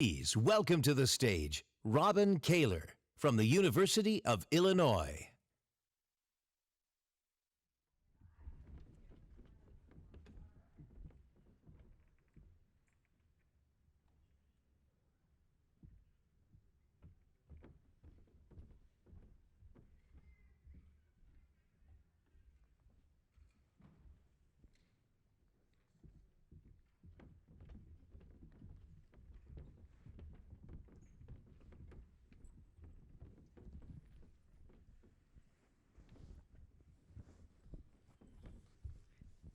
Please welcome to the stage Robin Kaler from the University of Illinois.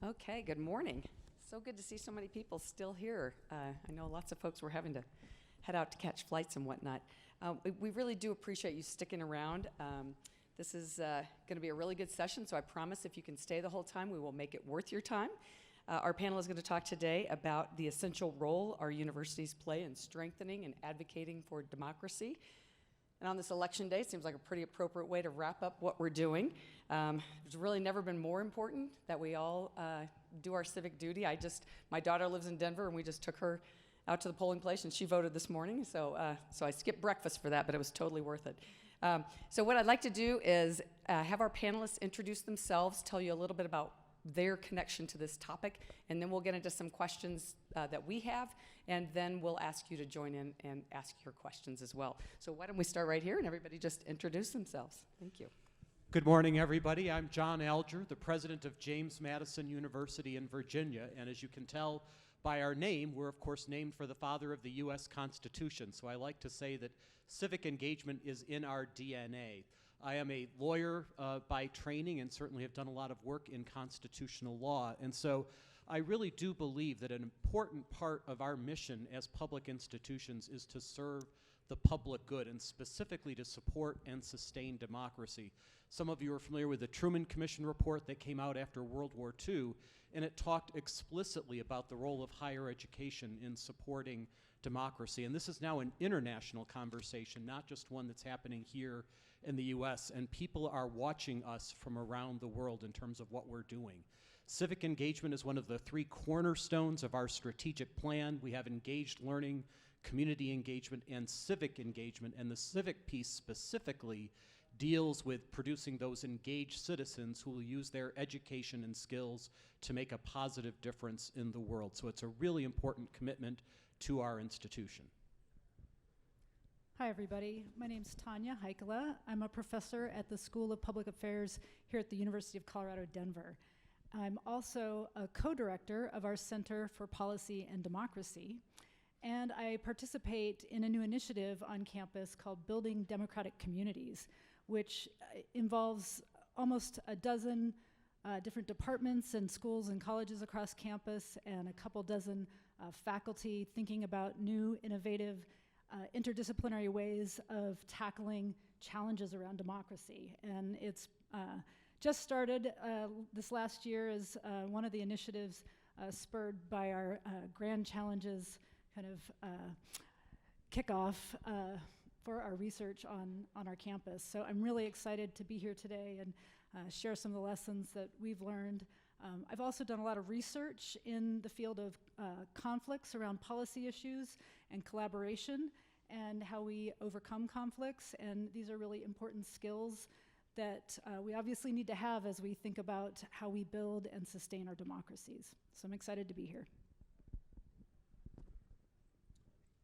Okay, good morning. So good to see so many people still here. I know lots of folks were having to head out to catch flights and whatnot. We really do appreciate you sticking around. This is going to be a really good session, so I promise if you can stay the whole time, we will make it worth your time. Our panel is going to talk today about the essential role our universities play in strengthening and advocating for democracy. And on this election day, it seems like a pretty appropriate way to wrap up what we're doing. It's really never been more important that we all do our civic duty. My daughter lives in Denver, and we just took her out to the polling place, and she voted this morning. So I skipped breakfast for that, but it was totally worth it. So what I'd like to do is have our panelists introduce themselves, tell you a little bit about their connection to this topic, and then we'll get into some questions that we have, and then we'll ask you to join in and ask your questions as well. So why don't we start right here and everybody just introduce themselves. Thank you. Good morning, everybody. I'm John Alger, the president of James Madison University in Virginia, and as you can tell by our name, we're of course named for the father of the U.S. Constitution, so I like to say that civic engagement is in our DNA. I am a lawyer by training and certainly have done a lot of work in constitutional law. And so I really do believe that an important part of our mission as public institutions is to serve the public good and specifically to support and sustain democracy. Some of you are familiar with the Truman Commission report that came out after World War II, and it talked explicitly about the role of higher education in supporting democracy. And this is now an international conversation, not just one that's happening here in the US, and people are watching us from around the world in terms of what we're doing. Civic engagement is one of the three cornerstones of our strategic plan. We have engaged learning, community engagement, and civic engagement, and the civic piece specifically deals with producing those engaged citizens who will use their education and skills to make a positive difference in the world. So it's a really important commitment to our institution. Hi, everybody. My name's Tanya Heikela. I'm a professor at the School of Public Affairs here at the University of Colorado, Denver. I'm also a co-director of our Center for Policy and Democracy, and I participate in a new initiative on campus called Building Democratic Communities, which involves almost a dozen different departments and schools and colleges across campus and a couple dozen faculty thinking about new, innovative, interdisciplinary ways of tackling challenges around democracy. And it's just started this last year as one of the initiatives spurred by our Grand Challenges kind of kickoff for our research on our campus. So I'm really excited to be here today and share some of the lessons that we've learned. I've also done a lot of research in the field of conflicts around policy issues and collaboration and how we overcome conflicts, and these are really important skills that we obviously need to have as we think about how we build and sustain our democracies. So I'm excited to be here.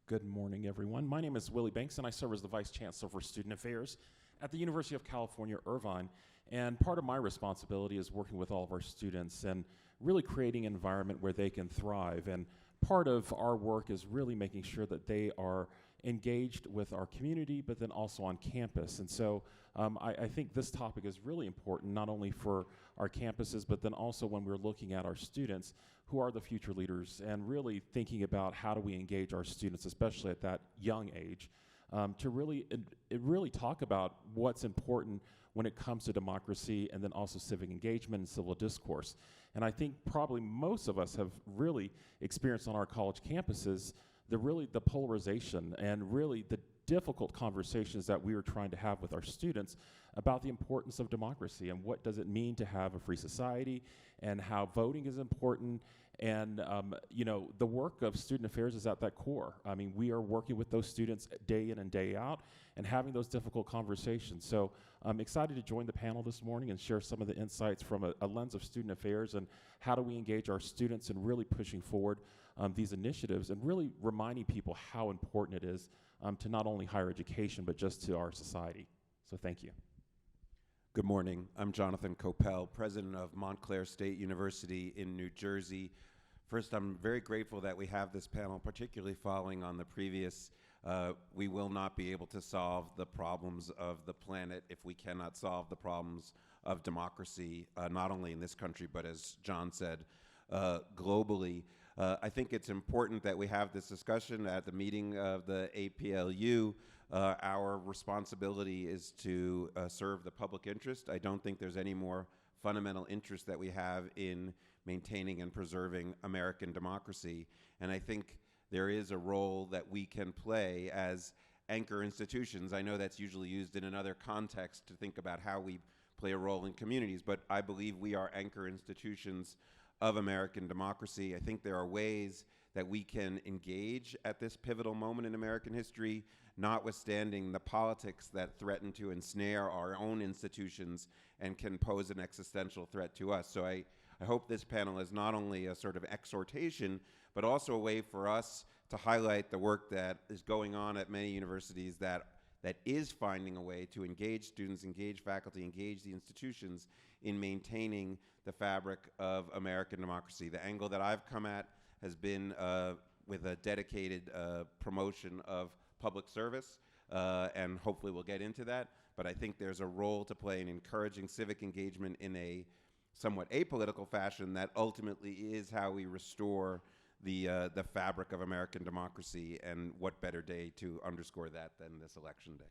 Good morning, everyone. My name is Willie Banks, and I serve as the Vice Chancellor for Student Affairs at the University of California, Irvine. And part of my responsibility is working with all of our students and really creating an environment where they can thrive. And part of our work is really making sure that they are engaged with our community, but then also on campus. And so I think this topic is really important, not only for our campuses, but then also when we're looking at our students who are the future leaders and really thinking about how do we engage our students, especially at that young age, to really talk about what's important when it comes to democracy and then also civic engagement and civil discourse. And I think probably most of us have really experienced on our college campuses the polarization and really the difficult conversations that we are trying to have with our students about the importance of democracy and what does it mean to have a free society and how voting is important. And, the work of student affairs is at that core. I mean, we are working with those students day in and day out and having those difficult conversations. So I'm excited to join the panel this morning and share some of the insights from a lens of student affairs and how do we engage our students in really pushing forward these initiatives and really reminding people how important it is to not only higher education, but just to our society. So thank you. Good morning. I'm Jonathan Coppell, president of Montclair State University in New Jersey. First, I'm very grateful that we have this panel, particularly following on the previous. We will not be able to solve the problems of the planet if we cannot solve the problems of democracy, not only in this country, but as John said, globally. I think it's important that we have this discussion at the meeting of the APLU. Our responsibility is to serve the public interest. I don't think there's any more fundamental interest that we have in maintaining and preserving American democracy. And I think there is a role that we can play as anchor institutions. I know that's usually used in another context to think about how we play a role in communities, but I believe we are anchor institutions of American democracy. I think there are ways that we can engage at this pivotal moment in American history, notwithstanding the politics that threaten to ensnare our own institutions and can pose an existential threat to us. So I hope this panel is not only a sort of exhortation, but also a way for us to highlight the work that is going on at many universities that is finding a way to engage students, engage faculty, engage the institutions in maintaining the fabric of American democracy. The angle that I've come at has been with a dedicated promotion of public service, and hopefully we'll get into that. But I think there's a role to play in encouraging civic engagement in a somewhat apolitical fashion that ultimately is how we restore the fabric of American democracy, and what better day to underscore that than this election day.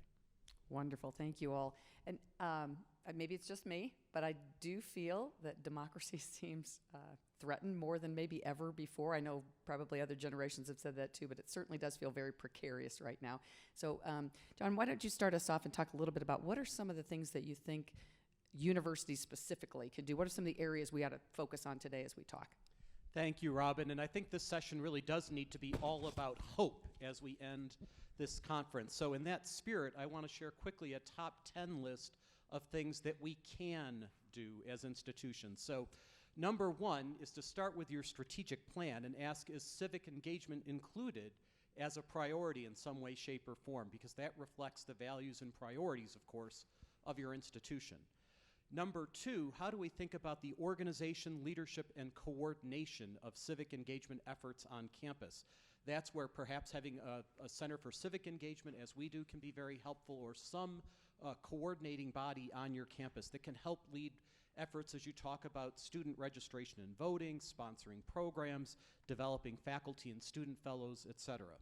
Wonderful. Thank you all. And maybe it's just me, but I do feel that democracy seems threatened more than maybe ever before. I know probably other generations have said that too, but it certainly does feel very precarious right now. So, John, why don't you start us off and talk a little bit about what are some of the things that you think universities specifically could do? What are some of the areas we ought to focus on today as we talk? Thank you, Robin. And I think this session really does need to be all about hope as we end this conference. So in that spirit, I want to share quickly a top 10 list of things that we can do as institutions. So number one is to start with your strategic plan and ask, is civic engagement included as a priority in some way, shape, or form? Because that reflects the values and priorities, of course, of your institution. Number two, how do we think about the organization, leadership, and coordination of civic engagement efforts on campus? That's where perhaps having a Center for Civic Engagement, as we do, can be very helpful, or some coordinating body on your campus that can help lead efforts as you talk about student registration and voting, sponsoring programs, developing faculty and student fellows, et cetera.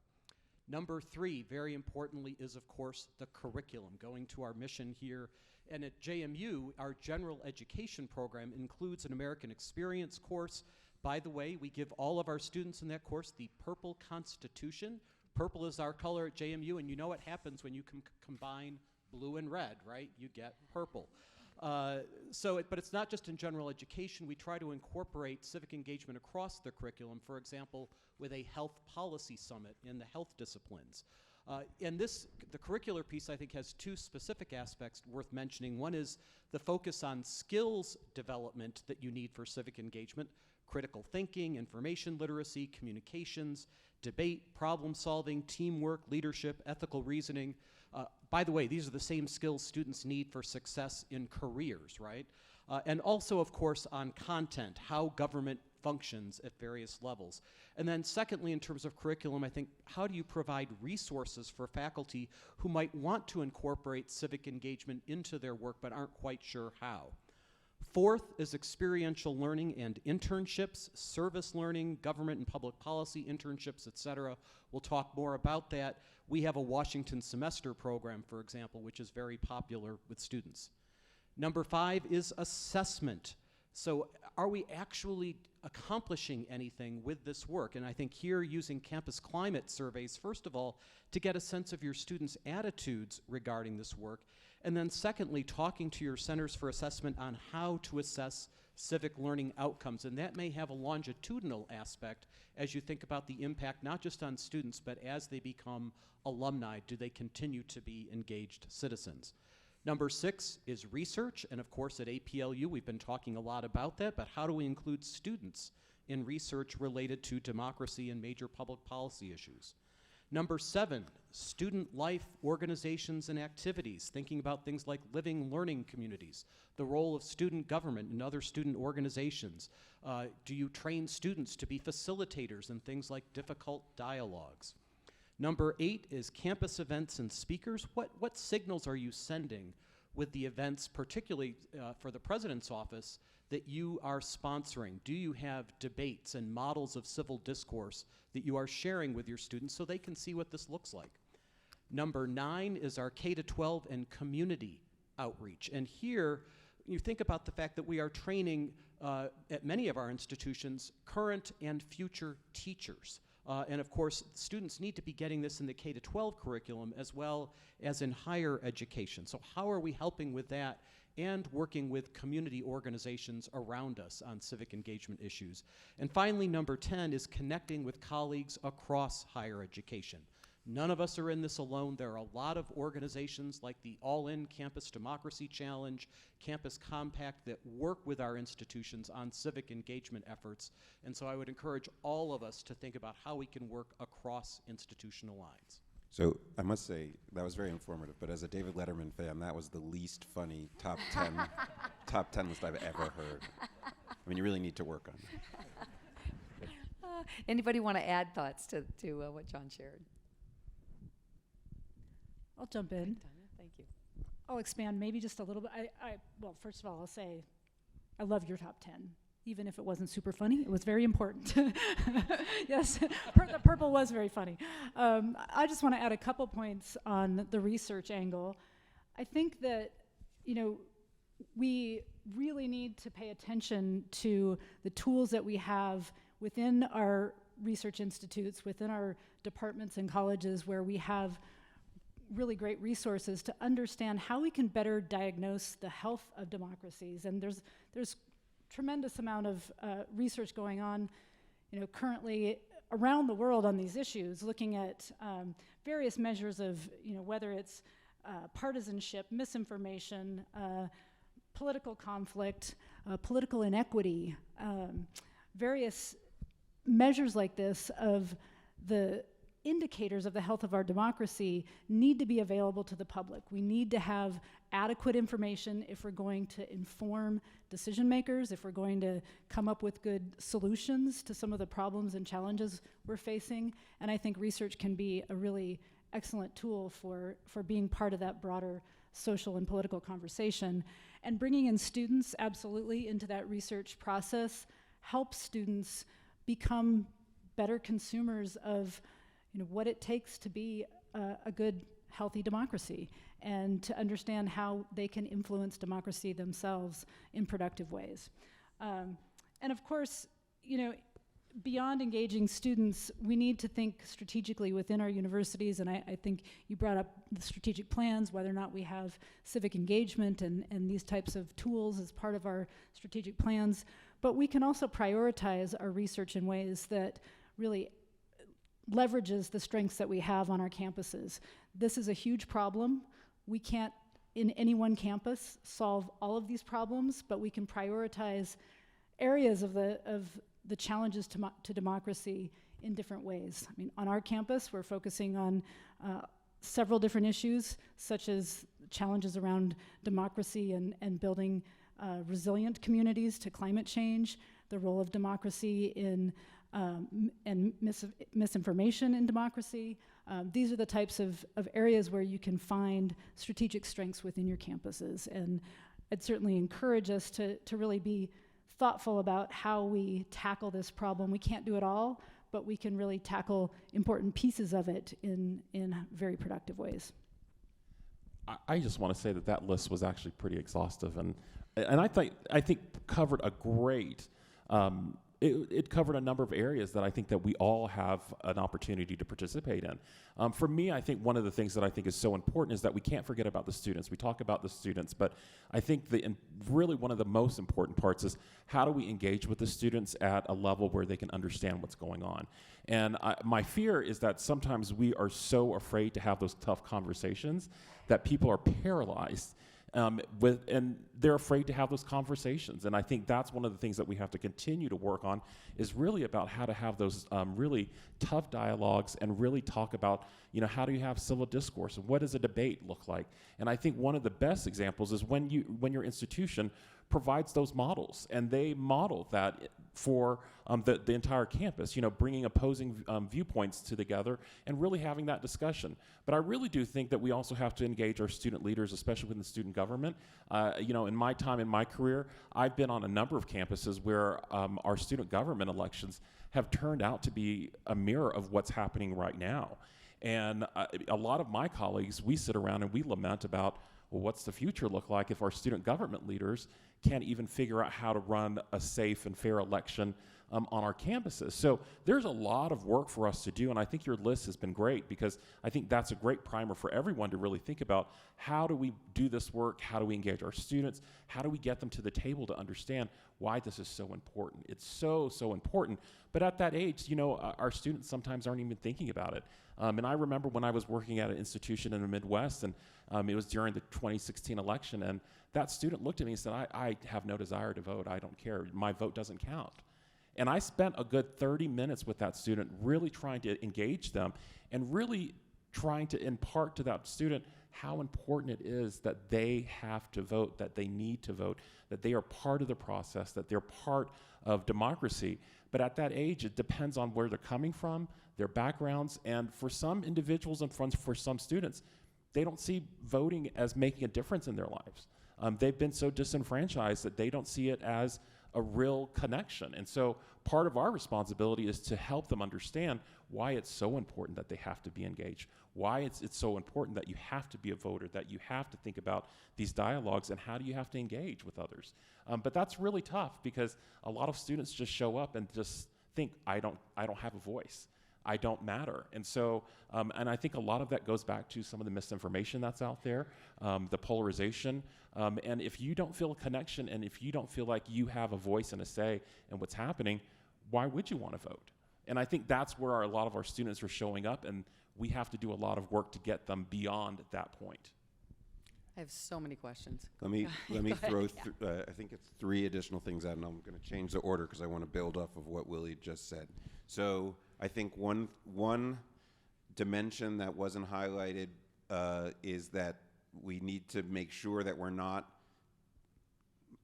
Number three, very importantly, is of course the curriculum, going to our mission here. And at JMU, our general education program includes an American Experience course. By the way, we give all of our students in that course the Purple Constitution. Purple is our color at JMU, and you know what happens when you combine blue and red, right? You get purple. But it's not just in general education. We try to incorporate civic engagement across the curriculum, for example, with a health policy summit in the health disciplines. The curricular piece, I think, has two specific aspects worth mentioning. One is the focus on skills development that you need for civic engagement: critical thinking, information literacy, communications, debate, problem solving, teamwork, leadership, ethical reasoning. By the way, these are the same skills students need for success in careers, right? And also, of course, on content, how government functions at various levels. And then secondly, in terms of curriculum, I think, how do you provide resources for faculty who might want to incorporate civic engagement into their work but aren't quite sure how? Fourth is experiential learning and internships, service learning, government and public policy internships, et cetera. We'll talk more about that. We have a Washington semester program, for example, which is very popular with students. Number five is assessment. So are we actually accomplishing anything with this work? And I think here, using campus climate surveys, first of all, to get a sense of your students' attitudes regarding this work, And then secondly, talking to your centers for assessment on how to assess civic learning outcomes. And that may have a longitudinal aspect as you think about the impact not just on students, but as they become alumni, do they continue to be engaged citizens? Number 6 is research, and of course at APLU we've been talking a lot about that, but how do we include students in research related to democracy and major public policy issues? Number 7, student life organizations and activities, thinking about things like living learning communities, the role of student government and other student organizations. Do you train students to be facilitators in things like difficult dialogues? Number 8 is campus events and speakers. What signals are you sending with the events, particularly for the President's office, that you are sponsoring? Do you have debates and models of civil discourse that you are sharing with your students so they can see what this looks like? Number 9 is our K-12 and community outreach. And here, you think about the fact that we are training at many of our institutions current and future teachers. And of course, students need to be getting this in the K-12 curriculum as well as in higher education. So how are we helping with that and working with community organizations around us on civic engagement issues? And finally, number 10 is connecting with colleagues across higher education. None of us are in this alone. There are a lot of organizations like the All-In Campus Democracy Challenge, Campus Compact that work with our institutions on civic engagement efforts. And so I would encourage all of us to think about how we can work across institutional lines. So I must say, that was very informative, but as a David Letterman fan, that was the least funny top 10 list I've ever heard. I mean, you really need to work on that. Anybody want to add thoughts to what John shared? I'll jump in. Tanya, thank you. I'll expand maybe just a little bit. Well, first of all, I'll say I love your top 10. Even if it wasn't super funny, it was very important. Yes, the purple was very funny. I just want to add a couple points on the research angle. I think that, we really need to pay attention to the tools that we have within our research institutes, within our departments and colleges, where we have really great resources to understand how we can better diagnose the health of democracies. And there's tremendous amount of research going on, currently around the world on these issues, looking at various measures of, whether it's partisanship, misinformation, political conflict, political inequity, various measures like this of the indicators of the health of our democracy need to be available to the public. We need to have adequate information if we're going to inform decision makers, if we're going to come up with good solutions to some of the problems and challenges we're facing. And I think research can be a really excellent tool for being part of that broader social and political conversation. And bringing in students absolutely into that research process helps students become better consumers of what it takes to be a good, healthy democracy, and to understand how they can influence democracy themselves in productive ways. And of course, beyond engaging students, we need to think strategically within our universities, and I think you brought up the strategic plans, whether or not we have civic engagement and these types of tools as part of our strategic plans, but we can also prioritize our research in ways that really leverages the strengths that we have on our campuses. This is a huge problem. We can't, in any one campus, solve all of these problems, but we can prioritize areas of the challenges to democracy in different ways. I mean, on our campus, we're focusing on several different issues, such as challenges around democracy and building resilient communities to climate change, the role of democracy in and misinformation in democracy. These are the types of areas where you can find strategic strengths within your campuses. And I'd certainly encourage us to really be thoughtful about how we tackle this problem. We can't do it all, but we can really tackle important pieces of it in very productive ways. I just want to say that list was actually pretty exhaustive, and I think covered a great it covered a number of areas that I think that we all have an opportunity to participate in. For me, I think one of the things that I think is so important is that we can't forget about the students. We talk about the students, but I think really one of the most important parts is how do we engage with the students at a level where they can understand what's going on. And my fear is that sometimes we are so afraid to have those tough conversations that people are paralyzed and they're afraid to have those conversations. And I think that's one of the things that we have to continue to work on is really about how to have those really tough dialogues and really talk about, how do you have civil discourse and what does a debate look like? And I think one of the best examples is when your institution provides those models, and they model that for the entire campus, bringing opposing viewpoints together and really having that discussion. But I really do think that we also have to engage our student leaders, especially within the student government. In my time in my career, I've been on a number of campuses where our student government elections have turned out to be a mirror of what's happening right now. And a lot of my colleagues, we sit around and we lament about, well, what's the future look like if our student government leaders can't even figure out how to run a safe and fair election on our campuses? So there's a lot of work for us to do, and I think your list has been great because I think that's a great primer for everyone to really think about how do we do this work, how do we engage our students, how do we get them to the table to understand why this is so important. It's so, so important. But at that age, our students sometimes aren't even thinking about it. And I remember when I was working at an institution in the Midwest, and it was during the 2016 election, and that student looked at me and said, I have no desire to vote. I don't care. My vote doesn't count. And I spent a good 30 minutes with that student really trying to engage them and really trying to impart to that student how important it is that they have to vote, that they need to vote, that they are part of the process, that they're part of democracy. But at that age, it depends on where they're coming from, their backgrounds, and for some individuals and for some students, they don't see voting as making a difference in their lives. They've been so disenfranchised that they don't see it as a real connection. And so part of our responsibility is to help them understand why it's so important that they have to be engaged, why it's so important that you have to be a voter, that you have to think about these dialogues and how do you have to engage with others. But that's really tough because a lot of students just show up and just think, I don't have a voice. I don't matter. And so, and I think a lot of that goes back to some of the misinformation that's out there, the polarization. And if you don't feel a connection and if you don't feel like you have a voice and a say in what's happening, why would you want to vote? And I think that's where a lot of our students are showing up, and we have to do a lot of work to get them beyond that point. I have so many questions. Let me throw, I think it's 3 additional things out, and I'm going to change the order because I want to build off of what Willie just said. So I think one dimension that wasn't highlighted is that we need to make sure that we're not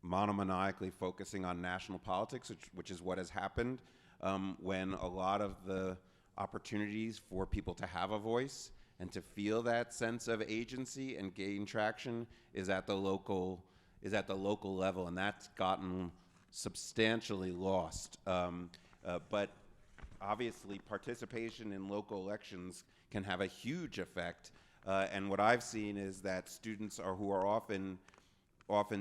monomaniacally focusing on national politics, which is what has happened when a lot of the opportunities for people to have a voice and to feel that sense of agency and gain traction is at the local level, and that's gotten substantially lost. But obviously, participation in local elections can have a huge effect. And what I've seen is that students who are often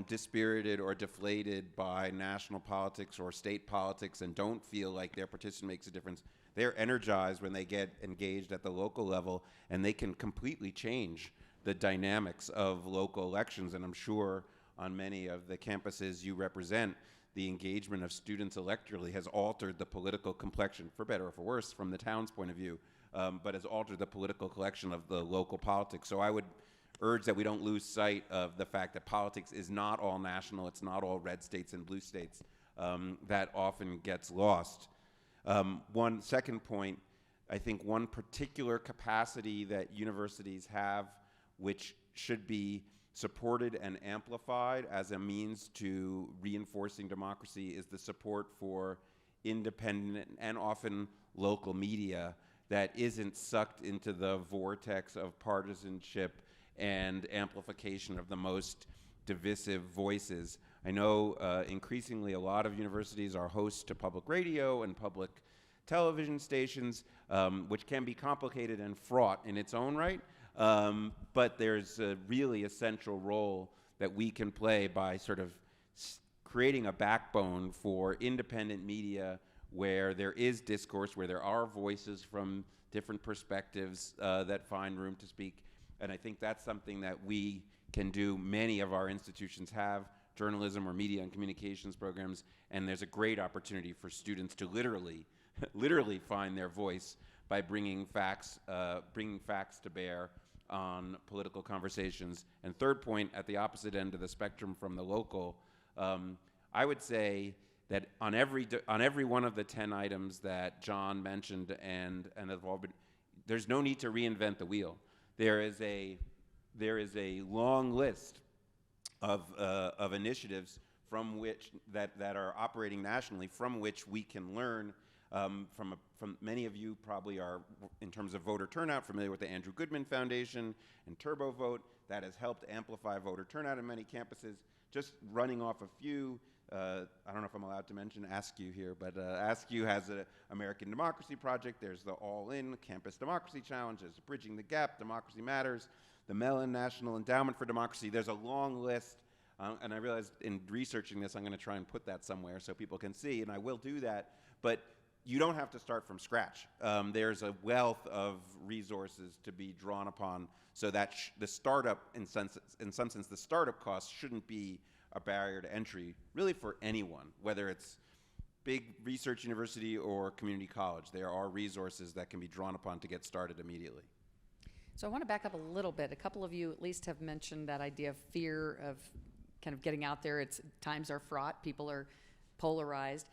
dispirited or deflated by national politics or state politics and don't feel like their participation makes a difference, they're energized when they get engaged at the local level, and they can completely change the dynamics of local elections. And I'm sure on many of the campuses you represent, the engagement of students electorally has altered the political complexion, for better or for worse, from the town's point of view, but has altered the political collection of the local politics. So I would urge that we don't lose sight of the fact that politics is not all national, it's not all red states and blue states. That often gets lost. One second point, I think one particular capacity that universities have, which should be supported and amplified as a means to reinforcing democracy, is the support for independent and often local media that isn't sucked into the vortex of partisanship and amplification of the most divisive voices. I know increasingly a lot of universities are hosts to public radio and public television stations, which can be complicated and fraught in its own right. But there's a really essential role that we can play by sort of creating a backbone for independent media where there is discourse, where there are voices from different perspectives that find room to speak. And I think that's something that we can do. Many of our institutions have journalism or media and communications programs, and there's a great opportunity for students to literally find their voice by bringing facts to bear on political conversations. And third point, at the opposite end of the spectrum from the local, I would say that on every one of the 10 items that John mentioned and have all been, there's no need to reinvent the wheel. There is a long list of initiatives from which that are operating nationally, from which we can learn. From many of you probably are, in terms of voter turnout, familiar with the Andrew Goodman Foundation and Turbo Vote. That has helped amplify voter turnout in many campuses. Just running off a few, I don't know if I'm allowed to mention ASKU here, but ASKU has an American Democracy Project. There's the All-In Campus Democracy Challenge. There's Bridging the Gap, Democracy Matters, the Mellon National Endowment for Democracy. There's a long list, and I realized in researching this, I'm going to try and put that somewhere so people can see, and I will do that. But you don't have to start from scratch. There's a wealth of resources to be drawn upon, so that the startup, in some sense, the startup cost shouldn't be a barrier to entry, really for anyone, whether it's big research university or community college. There are resources that can be drawn upon to get started immediately. So I want to back up a little bit. A couple of you at least have mentioned that idea of fear of kind of getting out there. Times are fraught, people are polarized.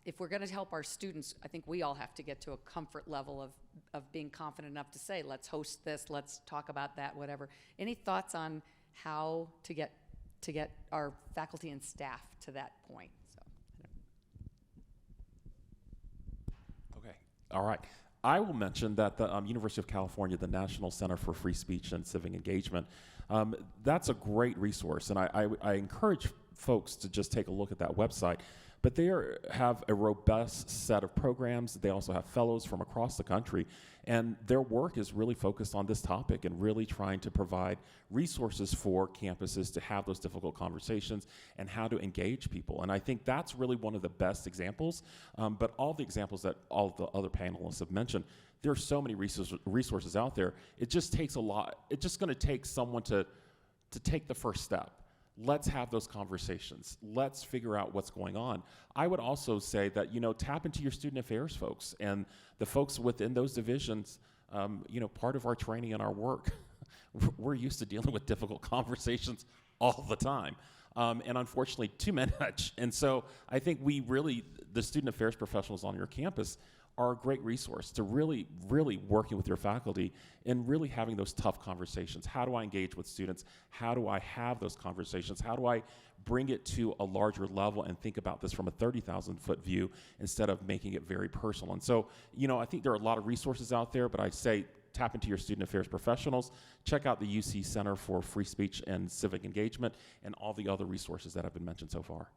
If we're going to help our students, I think we all have to get to a comfort level of being confident enough to say, let's host this, let's talk about that, whatever. Any thoughts on how to get our faculty and staff to that point? Okay, all right. I will mention that the University of California, the National Center for Free Speech and Civic Engagement, that's a great resource, and I encourage folks to just take a look at that website. But they have a robust set of programs. They also have fellows from across the country, and their work is really focused on this topic and really trying to provide resources for campuses to have those difficult conversations and how to engage people. And I think that's really one of the best examples, but all the examples that all of the other panelists have mentioned, there are so many resources out there. It just takes a lot. It's just going to take someone to take the first step. Let's have those conversations. Let's figure out what's going on. I would also say that, tap into your student affairs folks and the folks within those divisions. Part of our training and our work, we're used to dealing with difficult conversations all the time. And unfortunately, too much. And so I think the student affairs professionals on your campus are a great resource to really, really working with your faculty and really having those tough conversations. How do I engage with students? How do I have those conversations? How do I bring it to a larger level and think about this from a 30,000-foot view instead of making it very personal? And so, I think there are a lot of resources out there, but I say tap into your student affairs professionals, check out the UC Center for Free Speech and Civic Engagement, and all the other resources that have been mentioned so far.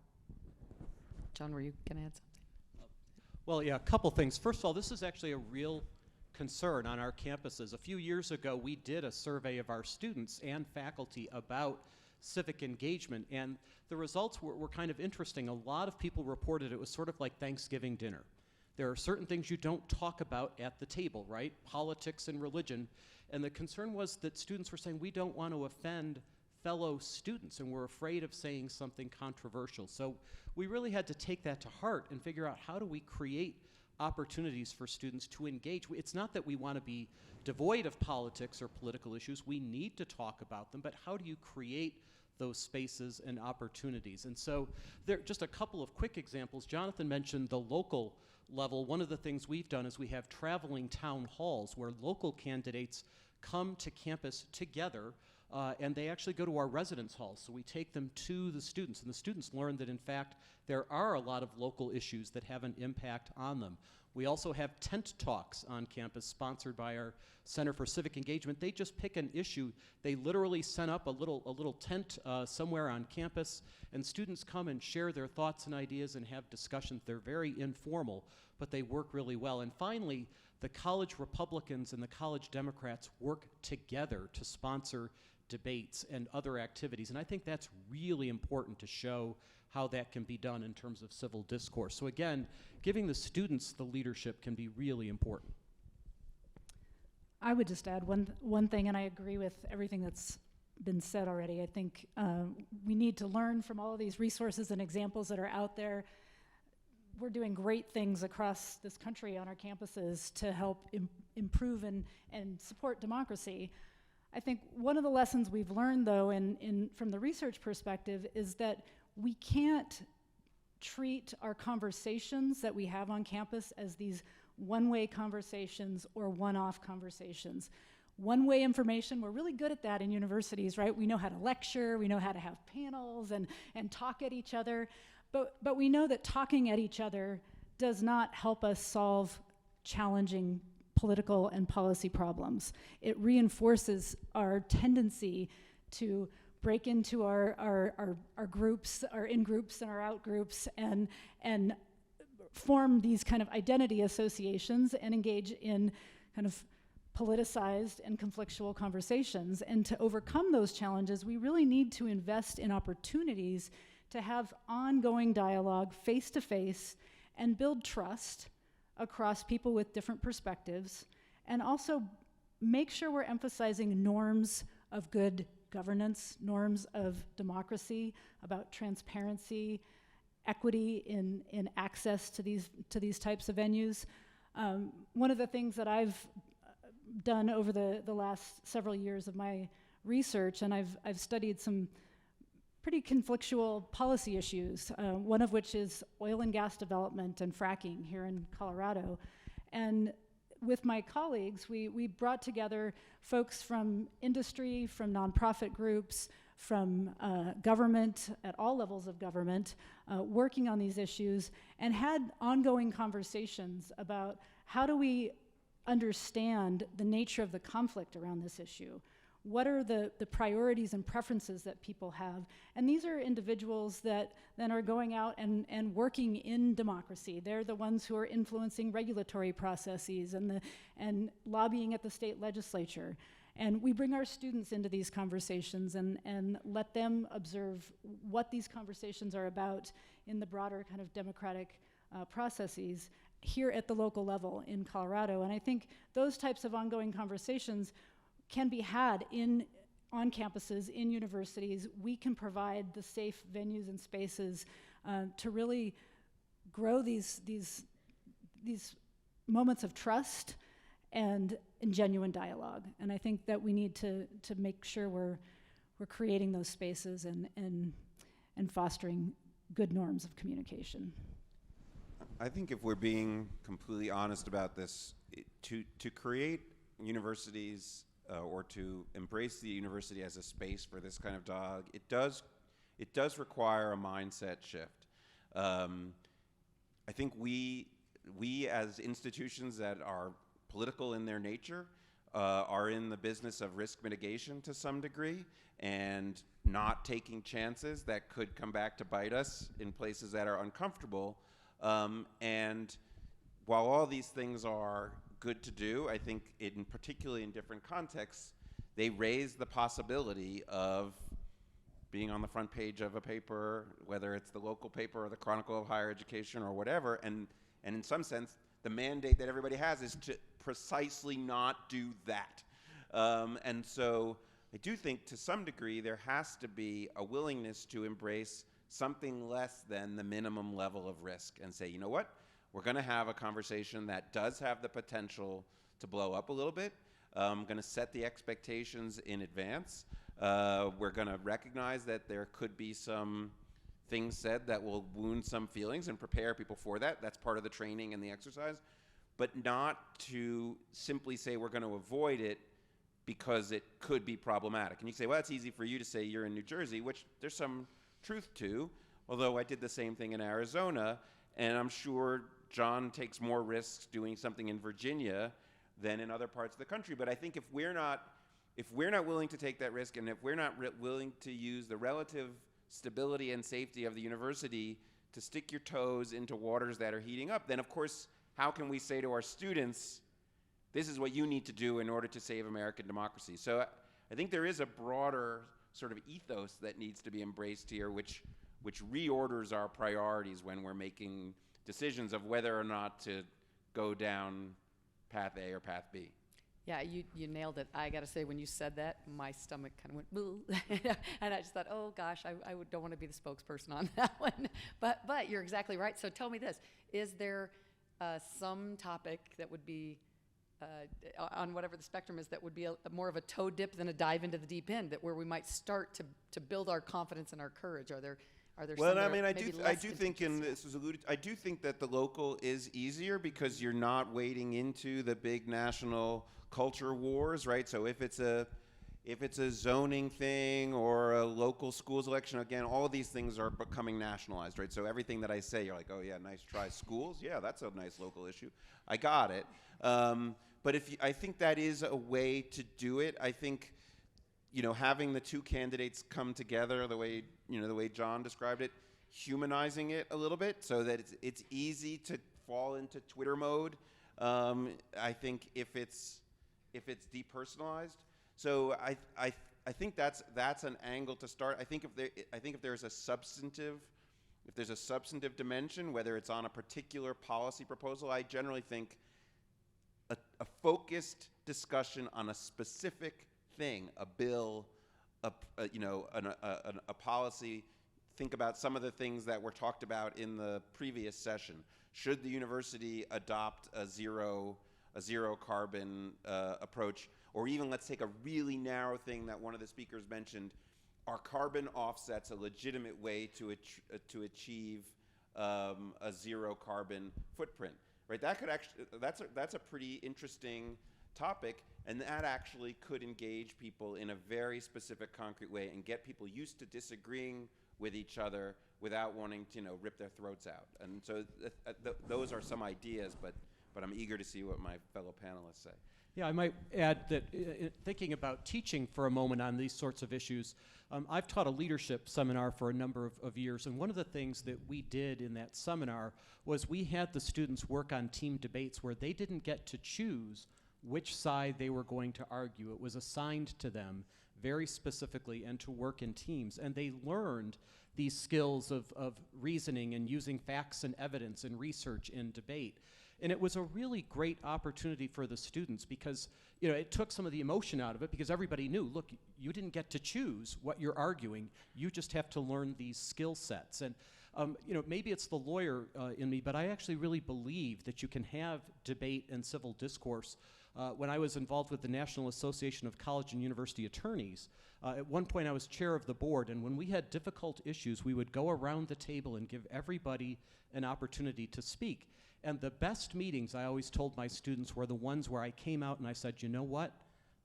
John, were you going to add something? Well, yeah, a couple things. First of all, this is actually a real concern on our campuses. A few years ago, we did a survey of our students and faculty about civic engagement, and the results were kind of interesting. A lot of people reported it was sort of like Thanksgiving dinner. There are certain things you don't talk about at the table, right? Politics and religion. And the concern was that students were saying, we don't want to offend fellow students, and we're afraid of saying something controversial. So we really had to take that to heart and figure out, how do we create opportunities for students to engage? It's not that we want to be devoid of politics or political issues. We need to talk about them, but how do you create those spaces and opportunities? And so there are just a couple of quick examples. Jonathan mentioned the local level. One of the things we've done is we have traveling town halls where local candidates come to campus together, and they actually go to our residence halls. So we take them to the students, and the students learn that, in fact, there are a lot of local issues that have an impact on them. We also have tent talks on campus sponsored by our Center for Civic Engagement. They just pick an issue. They literally set up a little tent somewhere on campus, and students come and share their thoughts and ideas and have discussions. They're very informal, but they work really well. And finally, the college Republicans and the college Democrats work together to sponsor debates and other activities. And I think that's really important to show how that can be done in terms of civil discourse. So again, giving the students the leadership can be really important. I would just add one thing, and I agree with everything that's been said already. I think we need to learn from all of these resources and examples that are out there. We're doing great things across this country on our campuses to help improve and support democracy. I think one of the lessons we've learned, though, from the research perspective, is that we can't treat our conversations that we have on campus as these one-way conversations or one-off conversations. One-way information, we're really good at that in universities, right? We know how to lecture, we know how to have panels and talk at each other, but we know that talking at each other does not help us solve challenging political and policy problems. It reinforces our tendency to break into our groups, our in-groups and our out-groups, and form these kind of identity associations and engage in kind of politicized and conflictual conversations. And to overcome those challenges, we really need to invest in opportunities to have ongoing dialogue face-to-face and build trust across people with different perspectives, and also make sure we're emphasizing norms of good governance, norms of democracy, about transparency, equity in access to these types of venues. One of the things that I've done over the last several years of my research, and I've studied some pretty conflictual policy issues, one of which is oil and gas development and fracking here in Colorado. And with my colleagues, we brought together folks from industry, from nonprofit groups, from government, at all levels of government, working on these issues, and had ongoing conversations about how do we understand the nature of the conflict around this issue. What are the priorities and preferences that people have? And these are individuals that then are going out and working in democracy. They're the ones who are influencing regulatory processes and lobbying at the state legislature. And we bring our students into these conversations and let them observe what these conversations are about in the broader kind of democratic processes here at the local level in Colorado. And I think those types of ongoing conversations can be had on campuses, in universities. We can provide the safe venues and spaces to really grow these moments of trust and genuine dialogue. And I think that we need to make sure we're creating those spaces and fostering good norms of communication. I think if we're being completely honest about this, to create universities or to embrace the university as a space for this kind of dialogue, it does require a mindset shift. I think we as institutions that are political in their nature are in the business of risk mitigation to some degree, and not taking chances that could come back to bite us in places that are uncomfortable. And while all these things are good to do, I think particularly in different contexts, they raise the possibility of being on the front page of a paper, whether it's the local paper or the Chronicle of Higher Education or whatever, and in some sense, the mandate that everybody has is to precisely not do that. And so I do think to some degree there has to be a willingness to embrace something less than the minimum level of risk and say, you know what, we're going to have a conversation that does have the potential to blow up a little bit. I'm going to set the expectations in advance. We're going to recognize that there could be some things said that will wound some feelings and prepare people for that. That's part of the training and the exercise. But not to simply say we're going to avoid it because it could be problematic. And you say, well, it's easy for you to say you're in New Jersey, which there's some truth to, although I did the same thing in Arizona, and I'm sure John takes more risks doing something in Virginia than in other parts of the country. But I think if we're not willing to take that risk, and if we're not willing to use the relative stability and safety of the university to stick your toes into waters that are heating up, then of course, how can we say to our students, this is what you need to do in order to save American democracy? So I think there is a broader sort of ethos that needs to be embraced here, which which reorders our priorities when we're making decisions of whether or not to go down path A or path B. Yeah, you nailed it. I got to say, when you said that, my stomach kind of went, boo. And I just thought, oh, gosh, don't want to be the spokesperson on that one. But you're exactly right. So tell me this. Is there some topic that would be, on whatever the spectrum is, that would be more of a toe dip than a dive into the deep end, that where we might start to build our confidence and our courage? Are there well, some I mean, I less do think, and this was alluded, I do think that the local is easier because you're not wading into the big national culture wars, right? So if it's a zoning thing or a local schools election, again, all of these things are becoming nationalized, right? So everything that I say, you're like, oh yeah, nice try. Schools, yeah, that's a nice local issue. I got it. But I think that is a way to do it. I think, having the two candidates come together the way John described it, humanizing it a little bit so that it's easy to fall into Twitter mode. I think if it's depersonalized. So I think that's an angle to start. I think if there's a substantive dimension, whether it's on a particular policy proposal, I generally think a focused discussion on a specific thing, a bill, a policy. Think about some of the things that were talked about in the previous session. Should the university adopt a zero carbon approach? Or even let's take a really narrow thing that one of the speakers mentioned. Are carbon offsets a legitimate way to achieve a zero carbon footprint? Right? That could actually that's a pretty interesting topic, and that actually could engage people in a very specific, concrete way and get people used to disagreeing with each other without wanting to rip their throats out. And so those are some ideas, but I'm eager to see what my fellow panelists say. Yeah, I might add that thinking about teaching for a moment on these sorts of issues, I've taught a leadership seminar for a number of years, and one of the things that we did in that seminar was we had the students work on team debates where they didn't get to choose which side they were going to argue. It was assigned to them very specifically and to work in teams, and they learned these skills of reasoning and using facts and evidence and research in debate. And it was a really great opportunity for the students because it took some of the emotion out of it because everybody knew, look, you didn't get to choose what you're arguing. You just have to learn these skill sets. And maybe it's the lawyer in me, but I actually really believe that you can have debate and civil discourse. When I was involved with the National Association of College and University Attorneys, at one point I was chair of the board, and when we had difficult issues, we would go around the table and give everybody an opportunity to speak. And the best meetings, I always told my students, were the ones where I came out and I said, you know what?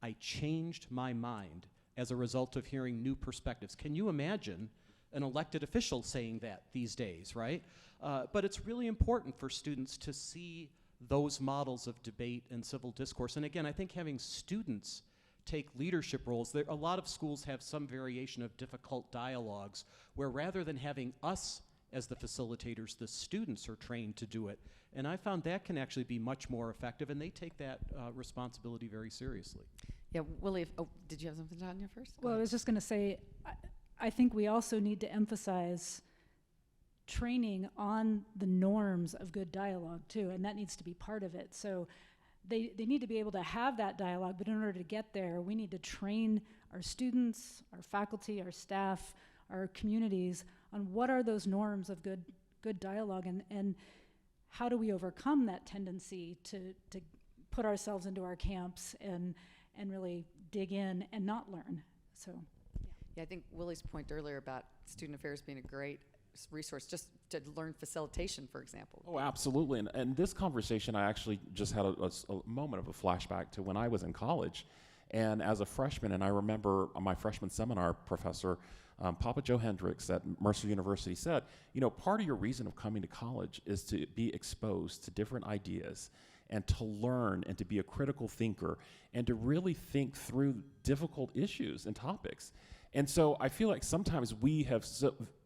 I changed my mind as a result of hearing new perspectives. Can you imagine an elected official saying that these days, right? But it's really important for students to see those models of debate and civil discourse. And again, I think having students take leadership roles, a lot of schools have some variation of difficult dialogues where rather than having us as the facilitators, the students are trained to do it. And I found that can actually be much more effective, and they take that responsibility very seriously. Yeah, Willie, did you have something, Tanya, first? Well, I was just going to say, I think we also need to emphasize training on the norms of good dialogue, too, and that needs to be part of it. So they need to be able to have that dialogue, but in order to get there, we need to train our students, our faculty, our staff, our communities on what are those norms of good dialogue, and how do we overcome that tendency to put ourselves into our camps and really dig in and not learn. So, yeah, I think Willie's point earlier about student affairs being a great resource just to learn facilitation, for example. Oh, absolutely. And this conversation, I actually just had a moment of a flashback to when I was in college. And as a freshman, and I remember my freshman seminar professor, Papa Joe Hendricks at Mercer University said, part of your reason of coming to college is to be exposed to different ideas and to learn and to be a critical thinker and to really think through difficult issues and topics. And so I feel like sometimes we have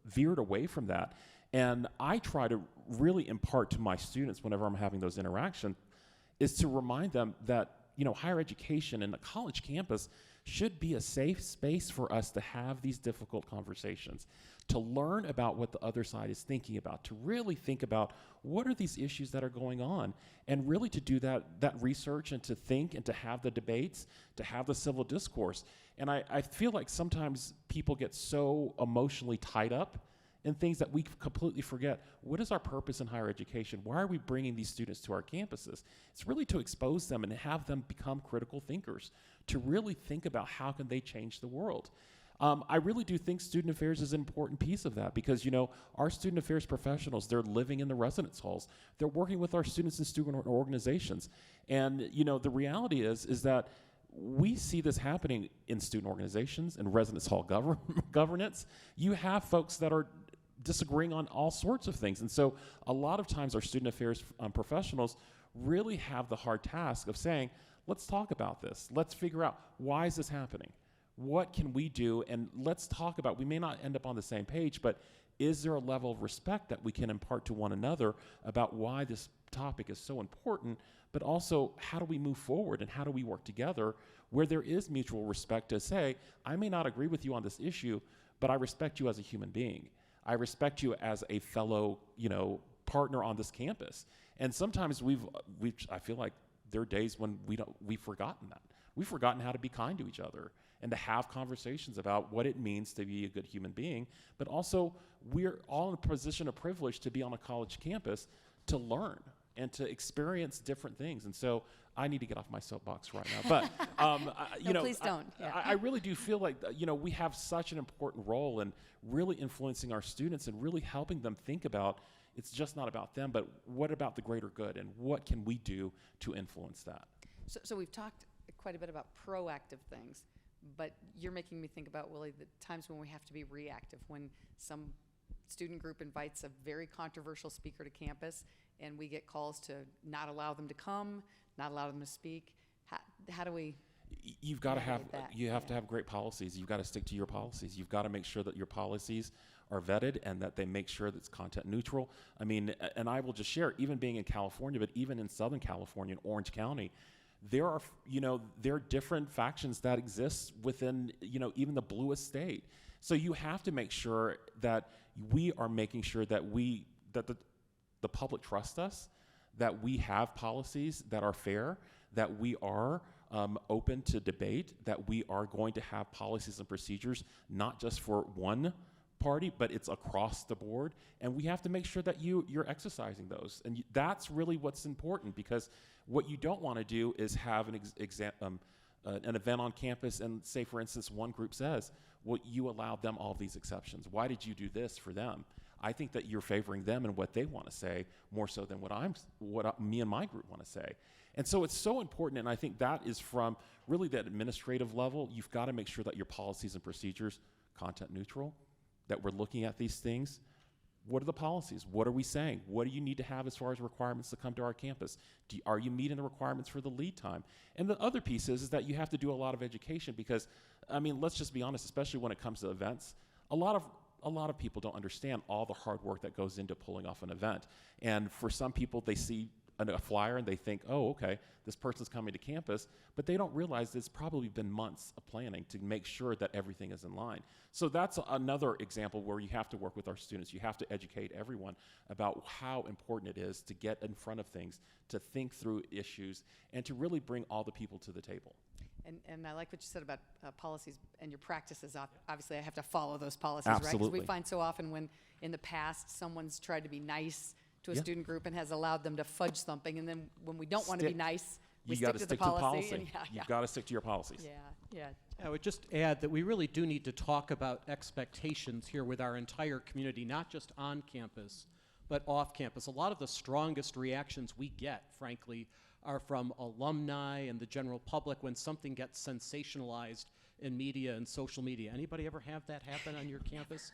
veered away from that. And I try to really impart to my students whenever I'm having those interactions is to remind them that, higher education and the college campus should be a safe space for us to have these difficult conversations, to learn about what the other side is thinking about, to really think about what are these issues that are going on, and really to do that research and to think and to have the debates, to have the civil discourse. And I feel like sometimes people get so emotionally tied up in things that we completely forget. What is our purpose in higher education? Why are we bringing these students to our campuses? It's really to expose them and have them become critical thinkers, to really think about how can they change the world. I really do think student affairs is an important piece of that because, you know, our student affairs professionals, they're living in the residence halls. They're working with our students and student organizations. And, you know, the reality is that we see this happening in student organizations and residence hall governance. You have folks that are disagreeing on all sorts of things. And so a lot of times our student affairs professionals really have the hard task of saying, let's talk about this. Let's figure out, why is this happening? What can we do? And let's talk about, we may not end up on the same page, but is there a level of respect that we can impart to one another about why this topic is so important, but also how do we move forward and how do we work together where there is mutual respect to say, I may not agree with you on this issue, but I respect you as a human being. I respect you as a fellow, you know, partner on this campus. And sometimes I feel like there are days when we've forgotten that. We've forgotten how to be kind to each other and to have conversations about what it means to be a good human being. But also, we're all in a position of privilege to be on a college campus to learn and to experience different things. And so I need to get off my soapbox right now. But, you know, please don't. I really do feel like, you know, we have such an important role in really influencing our students and really helping them think about, it's just not about them, but what about the greater good and what can we do to influence that? So we've talked quite a bit about proactive things, but you're making me think about, Willie, the times when we have to be reactive, when some student group invites a very controversial speaker to campus and we get calls to not allow them to come, not allow them to speak. How do we? You've got to have, that? you have to have great policies. You've got to stick to your policies. You've got to make sure that your policies are vetted and that they make sure that it's content neutral. I mean, and I will just share, even being in California, but even in Southern California, in Orange County, there are, you know, there are different factions that exist within, you know, even the bluest state. So you have to make sure that we are making sure that the public trusts us, that we have policies that are fair, that we are open to debate, that we are going to have policies and procedures, not just for one party, but it's across the board. And we have to make sure that you're exercising those. And that's really what's important, because what you don't want to do is have an event on campus and say, for instance, one group says, well, you allowed them all these exceptions. Why did you do this for them? I think that you're favoring them and what they want to say more so than what me and my group want to say. And so it's so important, and I think that is from really that administrative level. You've got to make sure that your policies and procedures content neutral, that we're looking at these things. What are the policies? What are we saying? What do you need to have as far as requirements to come to our campus? Are you meeting the requirements for the lead time? And the other piece is that you have to do a lot of education because, I mean, let's just be honest, especially when it comes to events, a lot of people don't understand all the hard work that goes into pulling off an event. And for some people, they see a flyer and they think, oh, okay, this person's coming to campus, but they don't realize it's probably been months of planning to make sure that everything is in line. So that's another example where you have to work with our students. You have to educate everyone about how important it is to get in front of things, to think through issues, and to really bring all the people to the table. And I like what you said about policies and your practices. Obviously, I have to follow those policies, Absolutely. right? Because we find so often when in the past someone's tried to be nice to a student group and has allowed them to fudge something, and then when we don't want to be nice, we stick to the policy. And You've got to stick to your policies. Yeah. I would just add that we really do need to talk about expectations here with our entire community, not just on campus, but off campus. A lot of the strongest reactions we get, frankly, are from alumni and the general public when something gets sensationalized in media and social media. Anybody ever have that happen on your campus?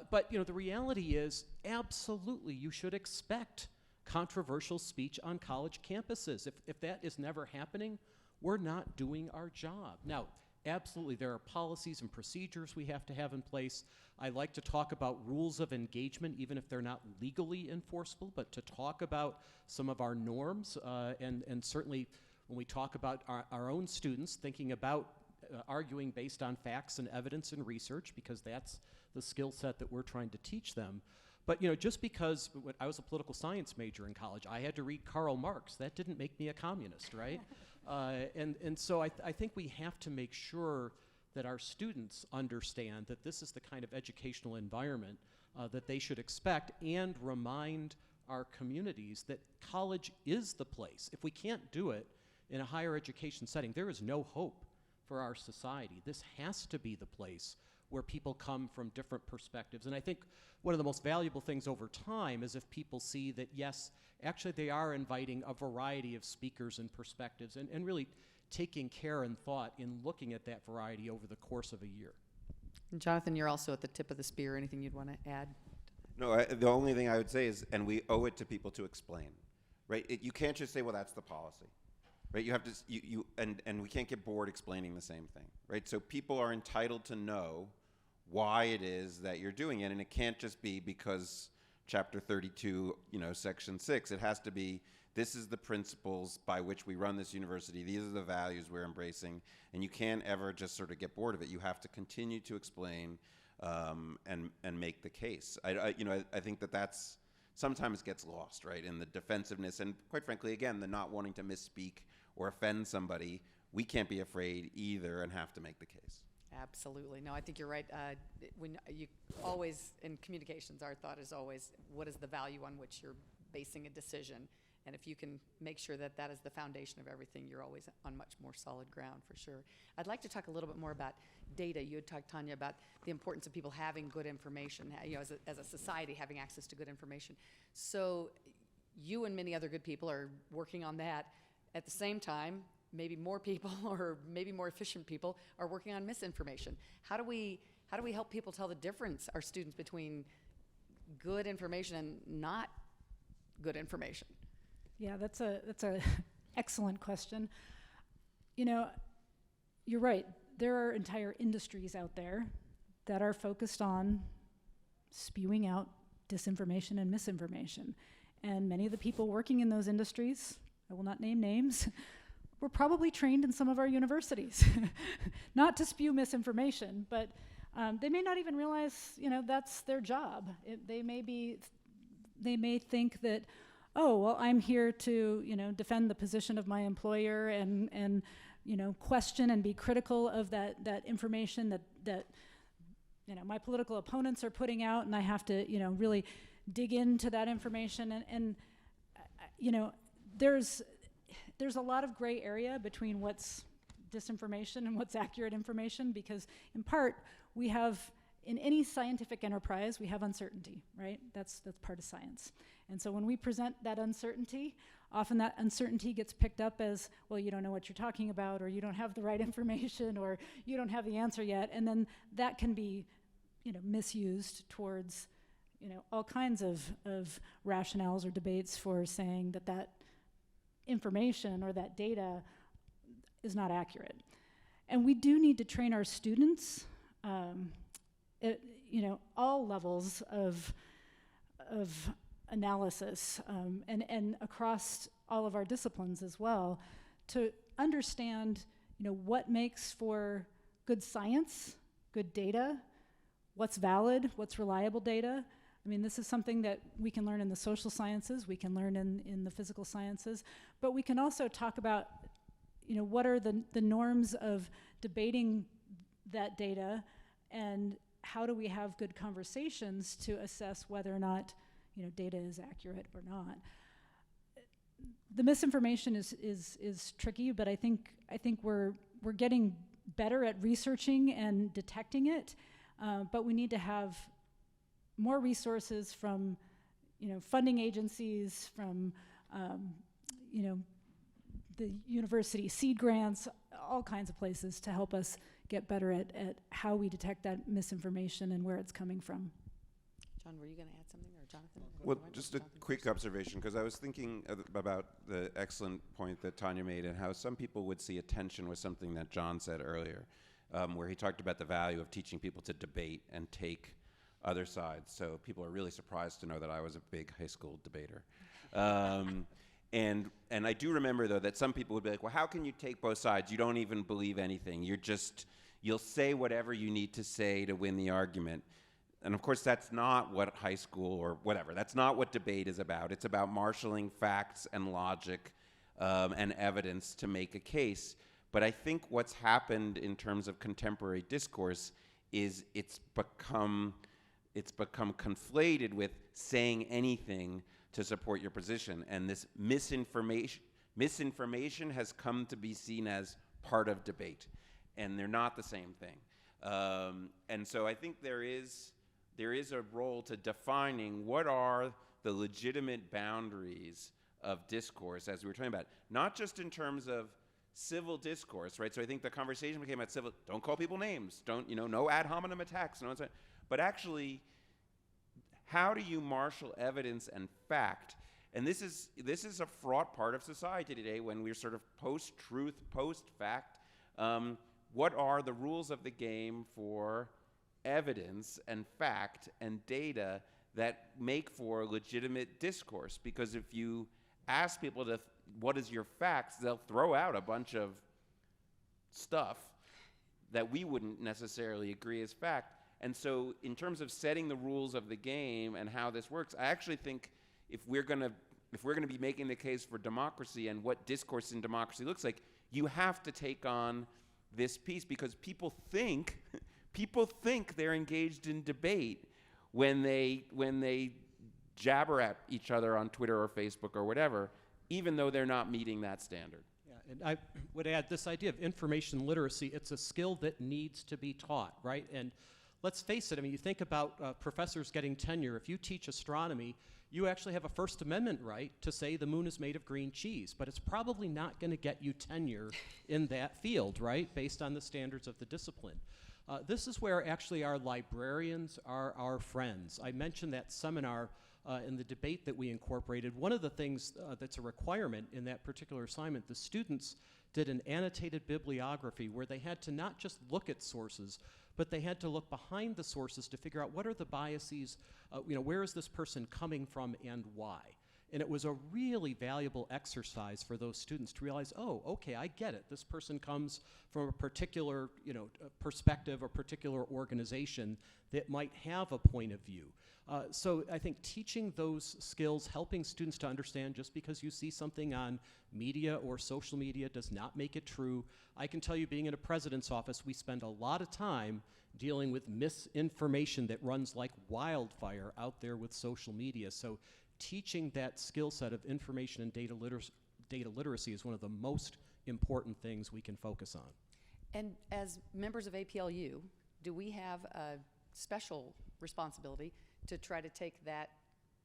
But you know, the reality is, absolutely, you should expect controversial speech on college campuses. If that is never happening, we're not doing our job. Now, absolutely, there are policies and procedures we have to have in place. I like to talk about rules of engagement, even if they're not legally enforceable, but to talk about some of our norms, and certainly when we talk about our own students, thinking about arguing based on facts and evidence and research, because that's the skill set that we're trying to teach them. But just because I was a political science major in college, I had to read Karl Marx. That didn't make me a communist, right? And so I think we have to make sure that our students understand that this is the kind of educational environment that they should expect, and remind our communities that college is the place. If we can't do it in a higher education setting, there is no hope for our society. This has to be the place where people come from different perspectives. And I think one of the most valuable things over time is if people see that, yes, actually they are inviting a variety of speakers and perspectives, and really taking care and thought in looking at that variety over the course of a year. And Jonathan, you're also at the tip of the spear. Anything you'd want to add? No, the only thing I would say is, and we owe it to people to explain, right? You can't just say, well, that's the policy, right? You have to, and we can't get bored explaining the same thing, right? So people are entitled to know why it is that you're doing it, and it can't just be because Chapter 32, Section 6. It has to be, this is the principles by which we run this university. These are the values we're embracing, and you can't ever just sort of get bored of it. You have to continue to explain and make the case. I think that's sometimes gets lost, right, in the defensiveness, and quite frankly, again, the not wanting to misspeak or offend somebody. We can't be afraid either and have to make the case. Absolutely. No, I think you're right. When you always, in communications, our thought is always, what is the value on which you're basing a decision? And if you can make sure that that is the foundation of everything, you're always on much more solid ground, for sure. I'd like to talk a little bit more about data. You had talked, Tanya, about the importance of people having good information, as a society, having access to good information. So you and many other good people are working on that. At the same time, maybe more people, or maybe more efficient people, are working on misinformation. How do we help people tell the difference, our students, between good information and not good information? Yeah, that's a excellent question. You're right. There are entire industries out there that are focused on spewing out disinformation and misinformation. And many of the people working in those industries, I will not name names, were probably trained in some of our universities. Not to spew misinformation, but they may not even realize, that's their job. They may think that, oh, well, I'm here to, defend the position of my employer and question and be critical of that information that my political opponents are putting out, and I have to, really dig into that information. And there's a lot of gray area between what's disinformation and what's accurate information, because in part we have, in any scientific enterprise, we have uncertainty, right? That's part of science. And so when we present that uncertainty, often that uncertainty gets picked up as, well, you don't know what you're talking about, or you don't have the right information, or you don't have the answer yet. And then that can be, misused towards, all kinds of rationales or debates for saying that information or that data is not accurate. And we do need to train our students at all levels of analysis and across all of our disciplines as well, to understand what makes for good science, good data, what's valid, what's reliable data. I mean, this is something that we can learn in the social sciences, we can learn in the physical sciences, but we can also talk about, what are the norms of debating that data, and how do we have good conversations to assess whether or not, data is accurate or not. The misinformation is tricky, but I think we're getting better at researching and detecting it, but we need to have more resources from, funding agencies, from, the university seed grants, all kinds of places to help us get better at how we detect that misinformation and where it's coming from. John, were you going to add something, or Jonathan? Well, just a quick observation, because I was thinking about the excellent point that Tanya made, and how some people would see a tension with something that John said earlier, where he talked about the value of teaching people to debate and take other sides. So people are really surprised to know that I was a big high school debater. And I do remember, though, that some people would be like, well, how can you take both sides? You don't even believe anything. You'll say whatever you need to say to win the argument. And of course, that's not what high school or whatever, that's not what debate is about. It's about marshaling facts and logic and evidence to make a case. But I think what's happened in terms of contemporary discourse is it's become conflated with saying anything to support your position. And this misinformation has come to be seen as part of debate. And they're not the same thing. And so I think there is a role to defining what are the legitimate boundaries of discourse, as we were talking about, not just in terms of civil discourse, right? So I think the conversation became about civil, don't call people names, no ad hominem attacks, but actually, how do you marshal evidence and fact? And this is a fraught part of society today when we're sort of post-truth, post-fact. What are the rules of the game for evidence and fact and data that make for legitimate discourse? Because if you ask people what is your facts, they'll throw out a bunch of stuff that we wouldn't necessarily agree as fact. And so in terms of setting the rules of the game and how this works, I actually think if we're going to be making the case for democracy and what discourse in democracy looks like, you have to take on this piece, because people think they're engaged in debate when they jabber at each other on Twitter or Facebook or whatever, even though they're not meeting that standard. Yeah, and I would add this idea of information literacy. It's a skill that needs to be taught, right? And let's face it, I mean, you think about professors getting tenure. If you teach astronomy, you actually have a First Amendment right to say the moon is made of green cheese, but it's probably not going to get you tenure in that field, right, based on the standards of the discipline. This is where actually our librarians are our friends. I mentioned that seminar in the debate that we incorporated. One of the things that's a requirement in that particular assignment, the students did an annotated bibliography where they had to not just look at sources, but they had to look behind the sources to figure out what are the biases, where is this person coming from and why. And it was a really valuable exercise for those students to realize, oh, okay, I get it. This person comes from a particular perspective or particular organization that might have a point of view. So I think teaching those skills, helping students to understand just because you see something on media or social media does not make it true. I can tell you, being in a president's office, we spend a lot of time dealing with misinformation that runs like wildfire out there with social media. So teaching that skill set of information and data literacy is one of the most important things we can focus on. And as members of APLU, do we have a special responsibility to try to take that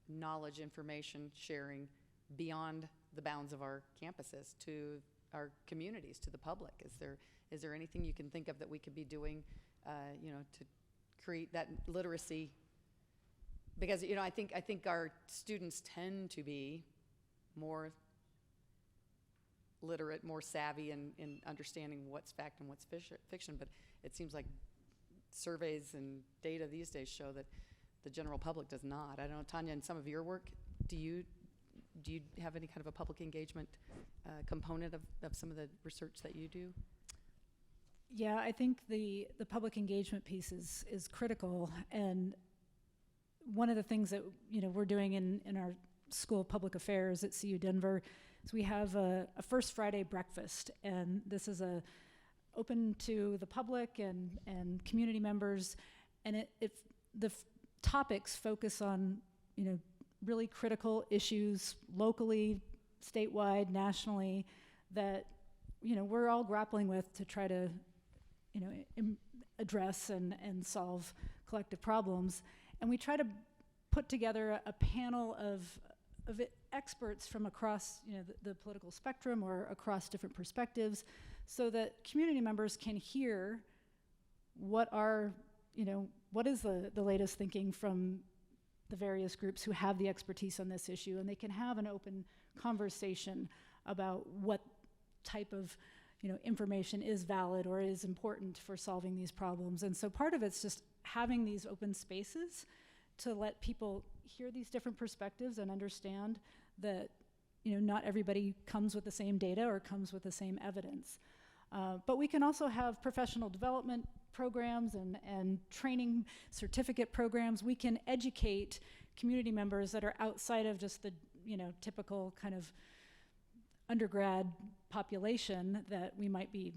knowledge, information sharing beyond the bounds of our campuses to our communities, to the public? Is there anything you can think of that we could be doing, to create that literacy? Because I think our students tend to be more literate, more savvy in understanding what's fact and what's fiction. But it seems like surveys and data these days show that the general public does not. I don't know, Tanya, in some of your work, do you have any kind of a public engagement component of some of the research that you do? Yeah, I think the public engagement piece is critical, and one of the things that we're doing in our School of Public Affairs at CU Denver is we have a First Friday breakfast, and this is open to the public and community members, and the topics focus on really critical issues locally, statewide, nationally, that we're all grappling with to try to address and solve collective problems. And we try to put together a panel of experts from across the political spectrum or across different perspectives, so that community members can hear what is the latest thinking from the various groups who have the expertise on this issue, and they can have an open conversation about what type of information is valid or is important for solving these problems. And so part of it's just having these open spaces to let people hear these different perspectives and understand that not everybody comes with the same data or comes with the same evidence. But we can also have professional development programs and training certificate programs. We can educate community members that are outside of just the typical kind of undergrad population that we might be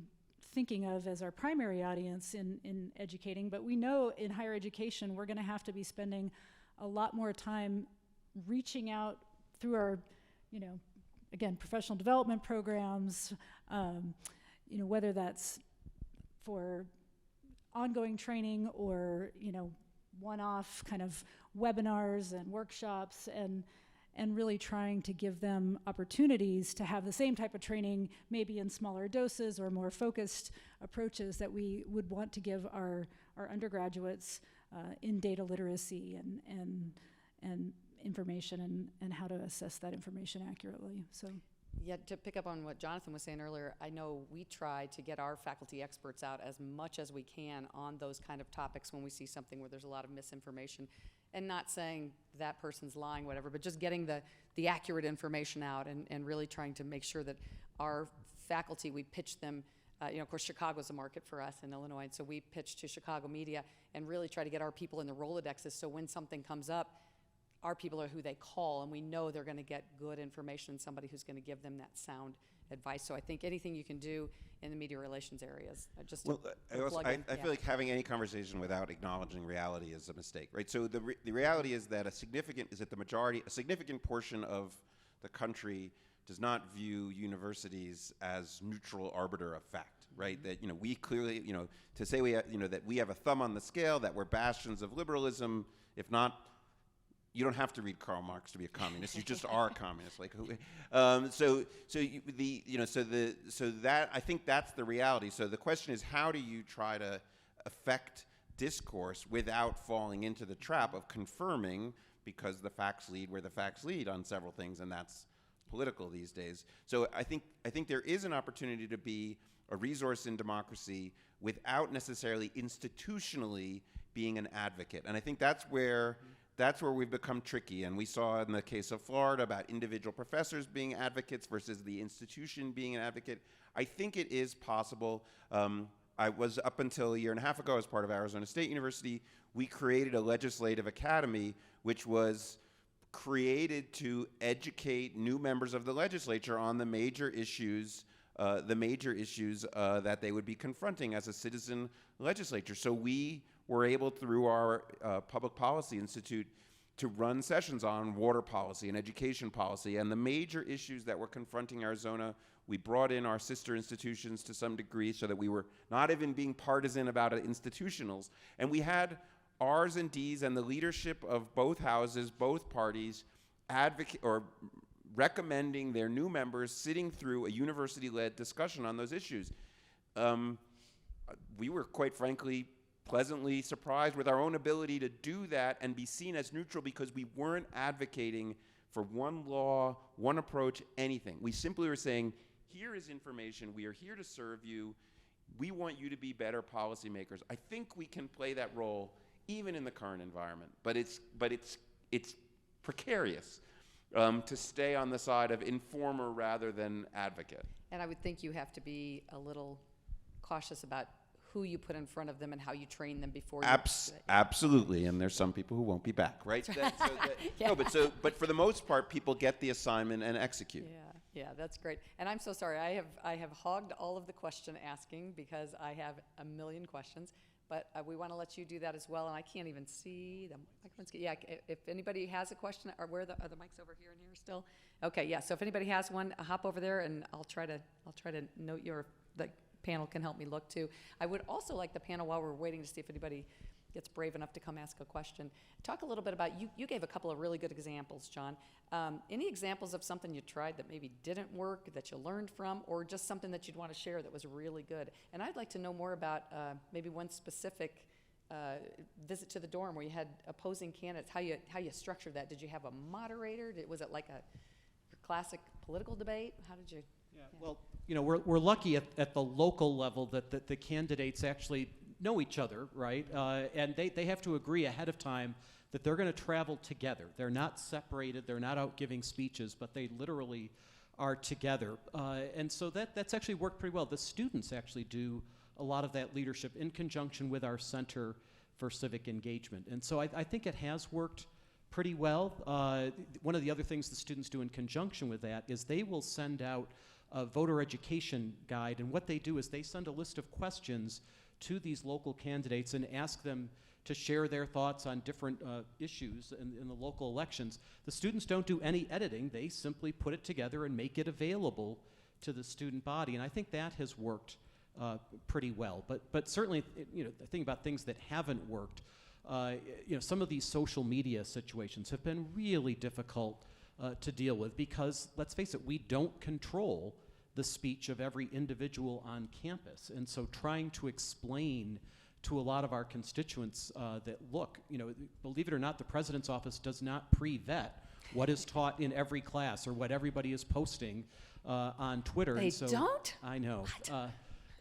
thinking of as our primary audience in educating. But we know in higher education we're going to have to be spending a lot more time reaching out through our, again, professional development programs, whether that's for ongoing training or, one-off kind of webinars and workshops, and really trying to give them opportunities to have the same type of training, maybe in smaller doses or more focused approaches that we would want to give our undergraduates in data literacy and information and how to assess that information accurately. So. Yeah, to pick up on what Jonathan was saying earlier, I know we try to get our faculty experts out as much as we can on those kind of topics when we see something where there's a lot of misinformation, and not saying that person's lying, whatever, but just getting the accurate information out and really trying to make sure that our faculty, we pitch them, of course, Chicago's a market for us in Illinois, and so we pitch to Chicago media and really try to get our people in the Rolodexes, so when something comes up, our people are who they call, and we know they're going to get good information and somebody who's going to give them that sound advice. So I think anything you can do in the media relations areas, just to I feel like having any conversation without acknowledging reality is a mistake, right? So the reality is that a significant portion of the country does not view universities as neutral arbiter of fact, right? That we clearly, to say that we have a thumb on the scale, that we're bastions of liberalism, if not. You don't have to read Karl Marx to be a communist. You just are a communist. Like, that I think that's the reality. So the question is, how do you try to affect discourse without falling into the trap of confirming, because the facts lead where the facts lead on several things, and that's political these days. So I think there is an opportunity to be a resource in democracy without necessarily institutionally being an advocate, and I think that's where we've become tricky. And we saw in the case of Florida about individual professors being advocates versus the institution being an advocate. I think it is possible. I was, up until a year and a half ago, as part of Arizona State University, we created a legislative academy, which was created to educate new members of the legislature on the major issues that they would be confronting as a citizen legislature. So we were able, through our Public Policy Institute, to run sessions on water policy and education policy and the major issues that were confronting Arizona. We brought in our sister institutions to some degree so that we were not even being partisan about it, institutionals. And we had R's and D's and the leadership of both houses, both parties, recommending their new members sitting through a university-led discussion on those issues. We were, quite frankly, pleasantly surprised with our own ability to do that and be seen as neutral, because we weren't advocating for one law, one approach, anything. We simply were saying, here is information, we are here to serve you, we want you to be better policymakers. I think we can play that role even in the current environment, but it's precarious to stay on the side of informer rather than advocate. And I would think you have to be a little cautious about who you put in front of them and how you train them before you. Absolutely, and there's some people who won't be back, right? Yeah. No, but for the most part, people get the assignment and execute. Yeah, that's great. And I'm so sorry, I have hogged all of the question asking because I have a million questions, but we want to let you do that as well. And I can't even see the microphones. Yeah, if anybody has a question, or are the mics over here and here still? Okay, yeah. So if anybody has one, hop over there, and I'll try to note the panel can help me look too. I would also like the panel, while we're waiting to see if anybody gets brave enough to come ask a question, talk a little bit about, you gave a couple of really good examples, John. Any examples of something you tried that maybe didn't work, that you learned from, or just something that you'd want to share that was really good? And I'd like to know more about maybe one specific visit to the dorm where you had opposing candidates, how you structured that. Did you have a moderator? Was it like your classic political debate? How did you? Yeah. Well, we're lucky at the local level that the candidates actually know each other, right? And they have to agree ahead of time that they're going to travel together. They're not separated, they're not out giving speeches, but they literally are together. And so that's actually worked pretty well. The students actually do a lot of that leadership in conjunction with our Center for Civic Engagement. And so I think it has worked pretty well. One of the other things the students do in conjunction with that is they will send out a voter education guide, and what they do is they send a list of questions to these local candidates and ask them to share their thoughts on different issues in the local elections. The students don't do any editing, they simply put it together and make it available to the student body, and I think that has worked pretty well. But certainly, the thing about things that haven't worked, some of these social media situations have been really difficult to deal with because, let's face it, we don't control the speech of every individual on campus. And so trying to explain to a lot of our constituents that, look, believe it or not, the president's office does not pre-vet what is taught in every class or what everybody is posting on Twitter. They don't? I know.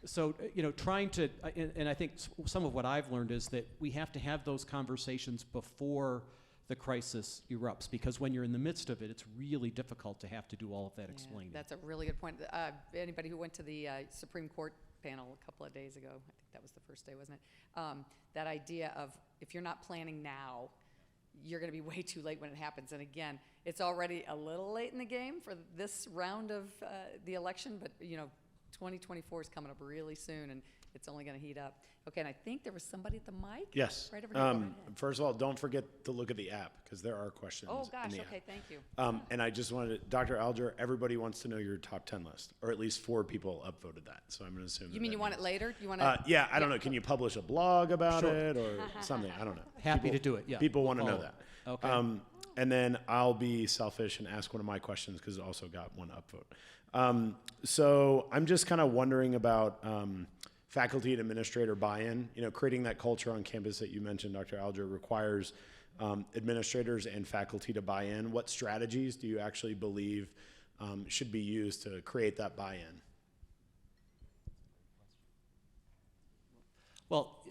So, trying to, and I think some of what I've learned is that we have to have those conversations before the crisis erupts, because when you're in the midst of it, it's really difficult to have to do all of that explaining. That's a really good point. Anybody who went to the Supreme Court panel a couple of days ago, I think that was the first day, wasn't it? That idea of if you're not planning now, you're going to be way too late when it happens. And again, it's already a little late in the game for this round of the election, but 2024 is coming up really soon, and it's only going to heat up. Okay, and I think there was somebody at the mic. Yes. Right over here. Go right ahead. First of all, don't forget to look at the app because there are questions. Oh gosh. in the Okay. app. Thank you. And I just wanted to, Dr. Alger, everybody wants to know your top 10 list, or at least 4 people upvoted that. So I'm going to assume. You mean you want it later? You want to? Yeah, I don't know. Can you publish a blog about Sure. it or something? I don't know. Happy to do it, yeah. People want to know Follow. that. Okay. And then I'll be selfish and ask one of my questions because it also got one upvote. So I'm just kind of wondering about faculty and administrator buy-in. Creating that culture on campus that you mentioned, Dr. Alger, requires administrators and faculty to buy in. What strategies do you actually believe should be used to create that buy-in? Well,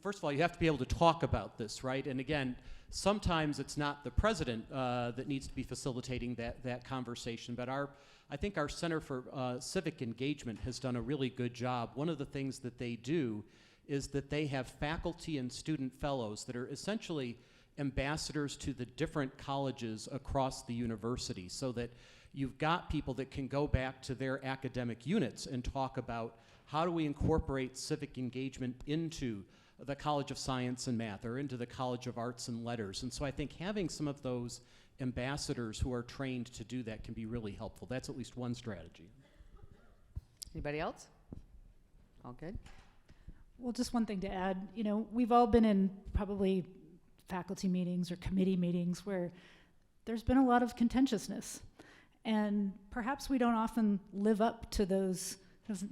first of all, you have to be able to talk about this, right? And again, sometimes it's not the president that needs to be facilitating that conversation, but I think our Center for Civic Engagement has done a really good job. One of the things that they do is that they have faculty and student fellows that are essentially ambassadors to the different colleges across the university, so that you've got people that can go back to their academic units and talk about how do we incorporate civic engagement into the College of Science and Math or into the College of Arts and Letters. And so I think having some of those ambassadors who are trained to do that can be really helpful. That's at least one strategy. Anybody else? All good? Well, just one thing to add, we've all been in probably faculty meetings or committee meetings where there's been a lot of contentiousness. And perhaps we don't often live up to those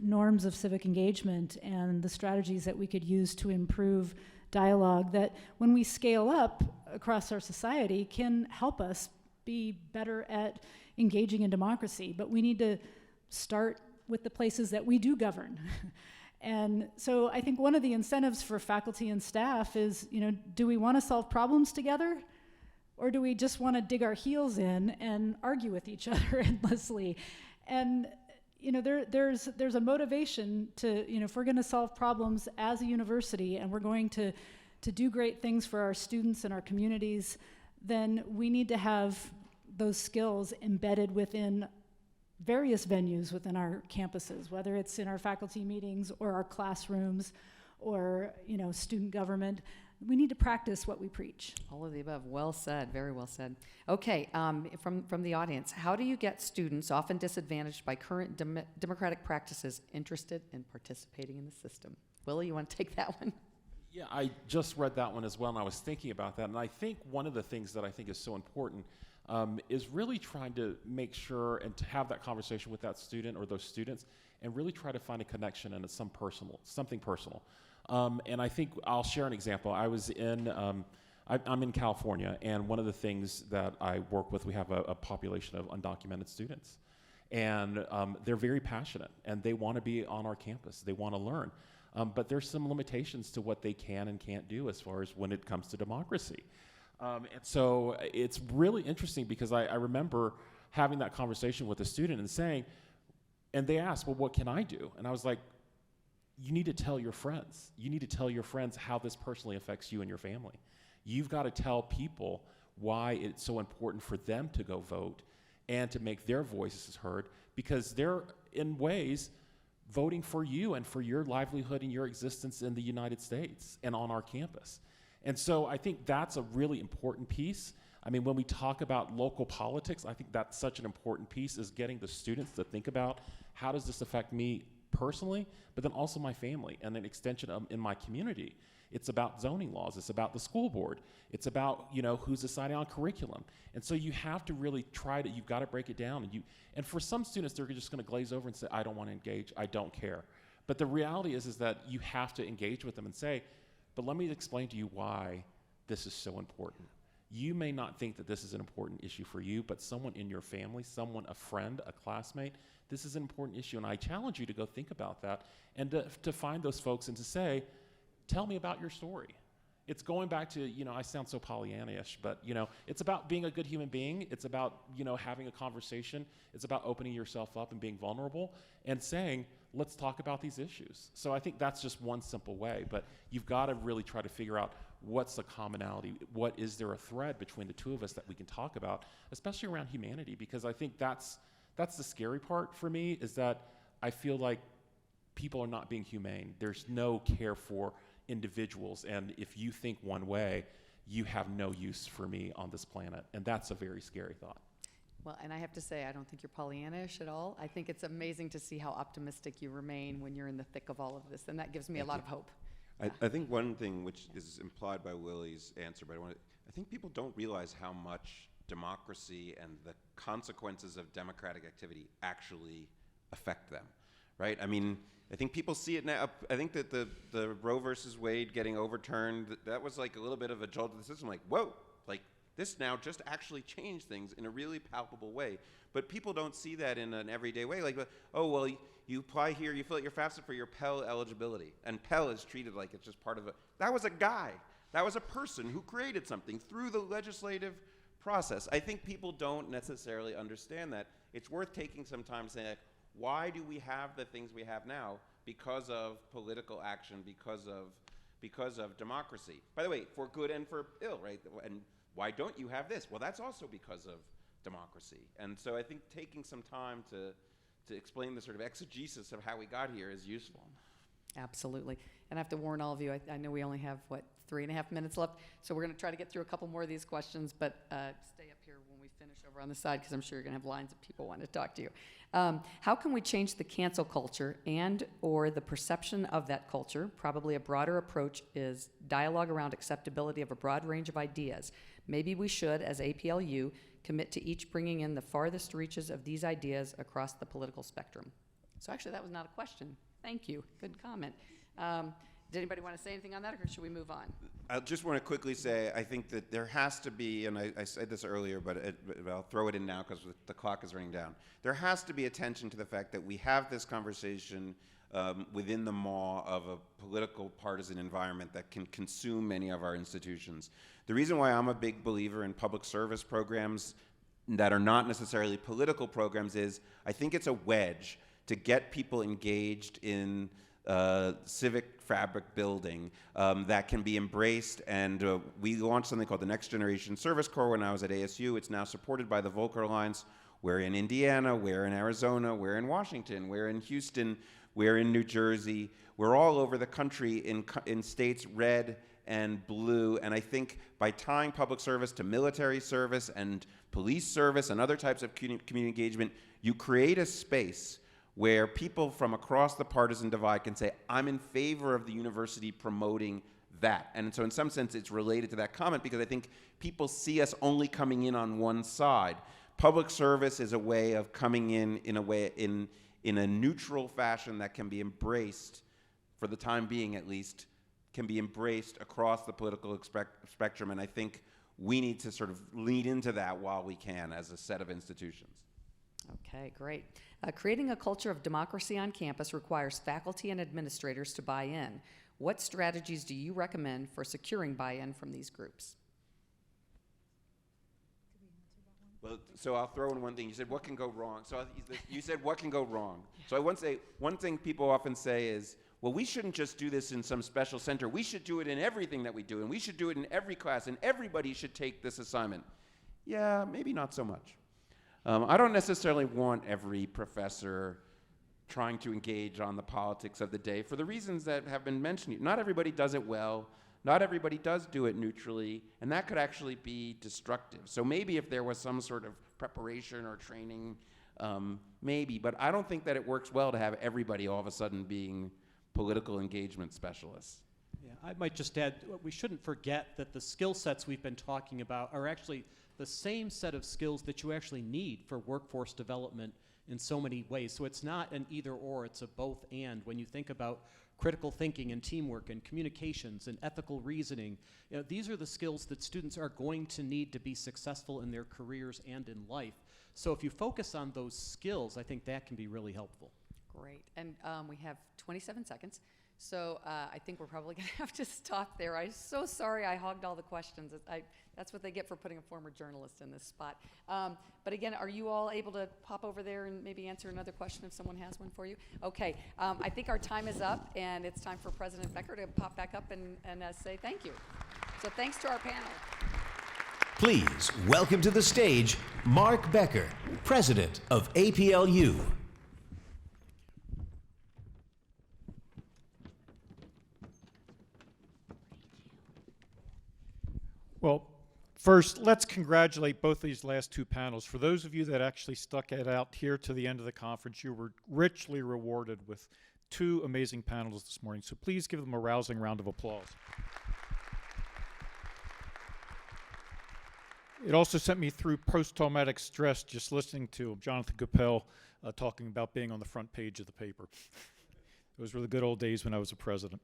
norms of civic engagement and the strategies that we could use to improve dialogue that, when we scale up across our society, can help us be better at engaging in democracy. But we need to start with the places that we do govern. And so I think one of the incentives for faculty and staff is, do we want to solve problems together? Or do we just want to dig our heels in and argue with each other endlessly? And there's a motivation to, if we're going to solve problems as a university and we're going to do great things for our students and our communities, then we need to have those skills embedded within various venues within our campuses, whether it's in our faculty meetings or our classrooms or, student government. We need to practice what we preach. All of the above. Well said. Very well said. Okay, from the audience, how do you get students, often disadvantaged by current democratic practices, interested in participating in the system? Willie, you want to take that one? Yeah, I just read that one as well, and I was thinking about that. And I think one of the things that I think is so important is really trying to make sure and to have that conversation with that student or those students and really try to find a connection and something personal. And I think I'll share an example. I was I'm in California, and one of the things that I work with, we have a population of undocumented students. And they're very passionate, and they want to be on our campus. They want to learn. But there's some limitations to what they can and can't do as far as when it comes to democracy. And so it's really interesting because I remember having that conversation with a student and saying, and they asked, well, what can I do? And I was like, you need to tell your friends. You need to tell your friends how this personally affects you and your family. You've got to tell people why it's so important for them to go vote and to make their voices heard, because they're, in ways, voting for you and for your livelihood and your existence in the United States and on our campus. And so I think that's a really important piece. I mean, when we talk about local politics, I think that's such an important piece, is getting the students to think about, how does this affect me personally, but then also my family and an extension of in my community. It's about zoning laws. It's about the school board. It's about, you know, who's deciding on curriculum. And so you have to really try to, you've got to break it down. And for some students, they're just going to glaze over and say, I don't want to engage. I don't care. But the reality is that you have to engage with them and say, but let me explain to you why this is so important. You may not think that this is an important issue for you, but someone in your family, someone, a friend, a classmate, this is an important issue. And I challenge you to go think about that and to find those folks and to say, tell me about your story. It's going back to, you know, I sound so Pollyanna-ish, but, you know, it's about being a good human being. It's about, you know, having a conversation. It's about opening yourself up and being vulnerable and saying, let's talk about these issues. So I think that's just one simple way, but you've got to really try to figure out what's the commonality, what is there a thread between the two of us that we can talk about, especially around humanity, because I think that's the scary part for me, is that I feel like people are not being humane. There's no care for individuals, and if you think one way, you have no use for me on this planet, and that's a very scary thought. Well, and I have to say, I don't think you're Pollyanna-ish at all. I think it's amazing to see how optimistic you remain when you're in the thick of all of this, and that gives me a lot of hope. I think one thing which is implied by Willie's answer, but I think people don't realize how much democracy and the consequences of democratic activity actually affect them, right? I mean, I think people see it now. I think that the Roe versus Wade getting overturned, that was like a little bit of a jolt to the system, like, whoa, like this now just actually changed things in a really palpable way. But people don't see that in an everyday way. Like, oh, well, you apply here, you fill out your FAFSA for your Pell eligibility. And Pell is treated like it's just part of that was a guy. That was a person who created something through the legislative process. I think people don't necessarily understand that. It's worth taking some time to say, like, why do we have the things we have now? Because of political action, because of democracy. By the way, for good and for ill, right? And why don't you have this? Well, that's also because of democracy. And so I think taking some time to explain the sort of exegesis of how we got here is useful. Absolutely. And I have to warn all of you, I know we only have, 3.5 minutes left, so we're going to try to get through a couple more of these questions, but stay up here when we finish over on the side, because I'm sure you're going to have lines of people wanting to talk to you. How can we change the cancel culture and or the perception of that culture? Probably a broader approach is dialogue around acceptability of a broad range of ideas. Maybe we should, as APLU, commit to each bringing in the farthest reaches of these ideas across the political spectrum. So actually, that was not a question. Thank you. Good comment. Did anybody want to say anything on that, or should we move on? I just want to quickly say, I think that there has to be, and I said this earlier, but I'll throw it in now because the clock is running down. There has to be attention to the fact that we have this conversation within the maw of a political partisan environment that can consume many of our institutions. The reason why I'm a big believer in public service programs that are not necessarily political programs is I think it's a wedge to get people engaged in civic fabric building that can be embraced. And we launched something called the Next Generation Service Corps when I was at ASU. It's now supported by the Volcker Alliance. We're in Indiana, we're in Arizona, we're in Washington, we're in Houston, we're in New Jersey. We're all over the country in states red and blue. And I think by tying public service to military service and police service and other types of community engagement, you create a space where people from across the partisan divide can say, I'm in favor of the university promoting that. And so in some sense, it's related to that comment, because I think people see us only coming in on one side. Public service is a way of coming in a way, in a neutral fashion that can be embraced, for the time being at least, can be embraced across the political spectrum. And I think we need to sort of lean into that while we can as a set of institutions. Okay, great. Creating a culture of democracy on campus requires faculty and administrators to buy in. What strategies do you recommend for securing buy-in from these groups? Well, so I'll throw in one thing. You said, what can go wrong? So you said, what can go wrong? So I want to say, one thing people often say is, well, we shouldn't just do this in some special center. We should do it in everything that we do, and we should do it in every class, and everybody should take this assignment. Yeah, maybe not so much. I don't necessarily want every professor trying to engage on the politics of the day for the reasons that have been mentioned. Not everybody does it well. Not everybody does do it neutrally, and that could actually be destructive. So maybe if there was some sort of preparation or training, maybe. But I don't think that it works well to have everybody all of a sudden being political engagement specialists. Yeah, I might just add, we shouldn't forget that the skill sets we've been talking about are actually the same set of skills that you actually need for workforce development in so many ways. So it's not an either or, it's a both and. When you think about critical thinking and teamwork and communications and ethical reasoning, these are the skills that students are going to need to be successful in their careers and in life. So if you focus on those skills, I think that can be really helpful. Great. And we have 27 seconds. So I think we're probably going to have to stop there. I'm so sorry I hogged all the questions. That's what they get for putting a former journalist in this spot. But again, are you all able to pop over there and maybe answer another question if someone has one for you? Okay. I think our time is up, and it's time for President Becker to pop back up and say thank you. So thanks to our panel. Please welcome to the stage Mark Becker, President of APLU. Well, first, let's congratulate both these last two panels. For those of you that actually stuck it out here to the end of the conference, you were richly rewarded with two amazing panels this morning. So please give them a rousing round of applause. It also sent me through post-traumatic stress just listening to Jonathan Coppell talking about being on the front page of the paper. Those were the good old days when I was a president.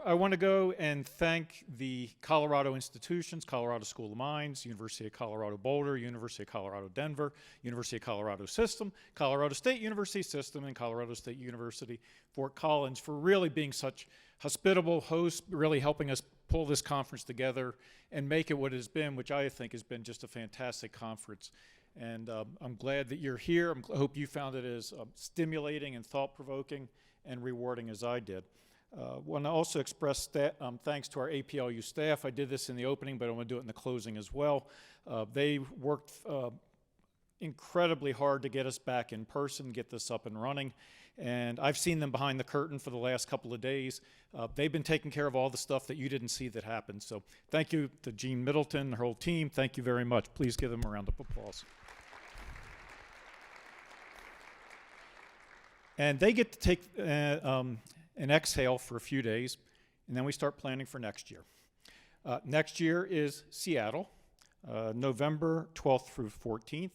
I want to go and thank the Colorado institutions, Colorado School of Mines, University of Colorado Boulder, University of Colorado Denver, University of Colorado System, Colorado State University System, and Colorado State University Fort Collins for really being such hospitable hosts, really helping us pull this conference together and make it what it has been, which I think has been just a fantastic conference. And I'm glad that you're here. I hope you found it as stimulating and thought-provoking and rewarding as I did. Want to also express thanks to our APLU staff. I did this in the opening, but I want to do it in the closing as well. They worked incredibly hard to get us back in person, get this up and running. And I've seen them behind the curtain for the last couple of days. They've been taking care of all the stuff that you didn't see that happened. So thank you to Jean Middleton, her whole team. Thank you very much. Please give them a round of applause. And they get to take an exhale for a few days, and then we start planning for next year. Next year is Seattle, November 12th through 14th.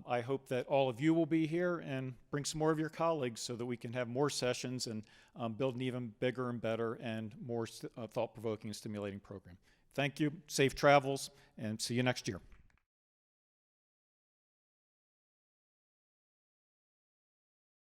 I hope that all of you will be here and bring some more of your colleagues so that we can have more sessions and build an even bigger and better and more thought-provoking and stimulating program. Thank you, safe travels, and see you next year.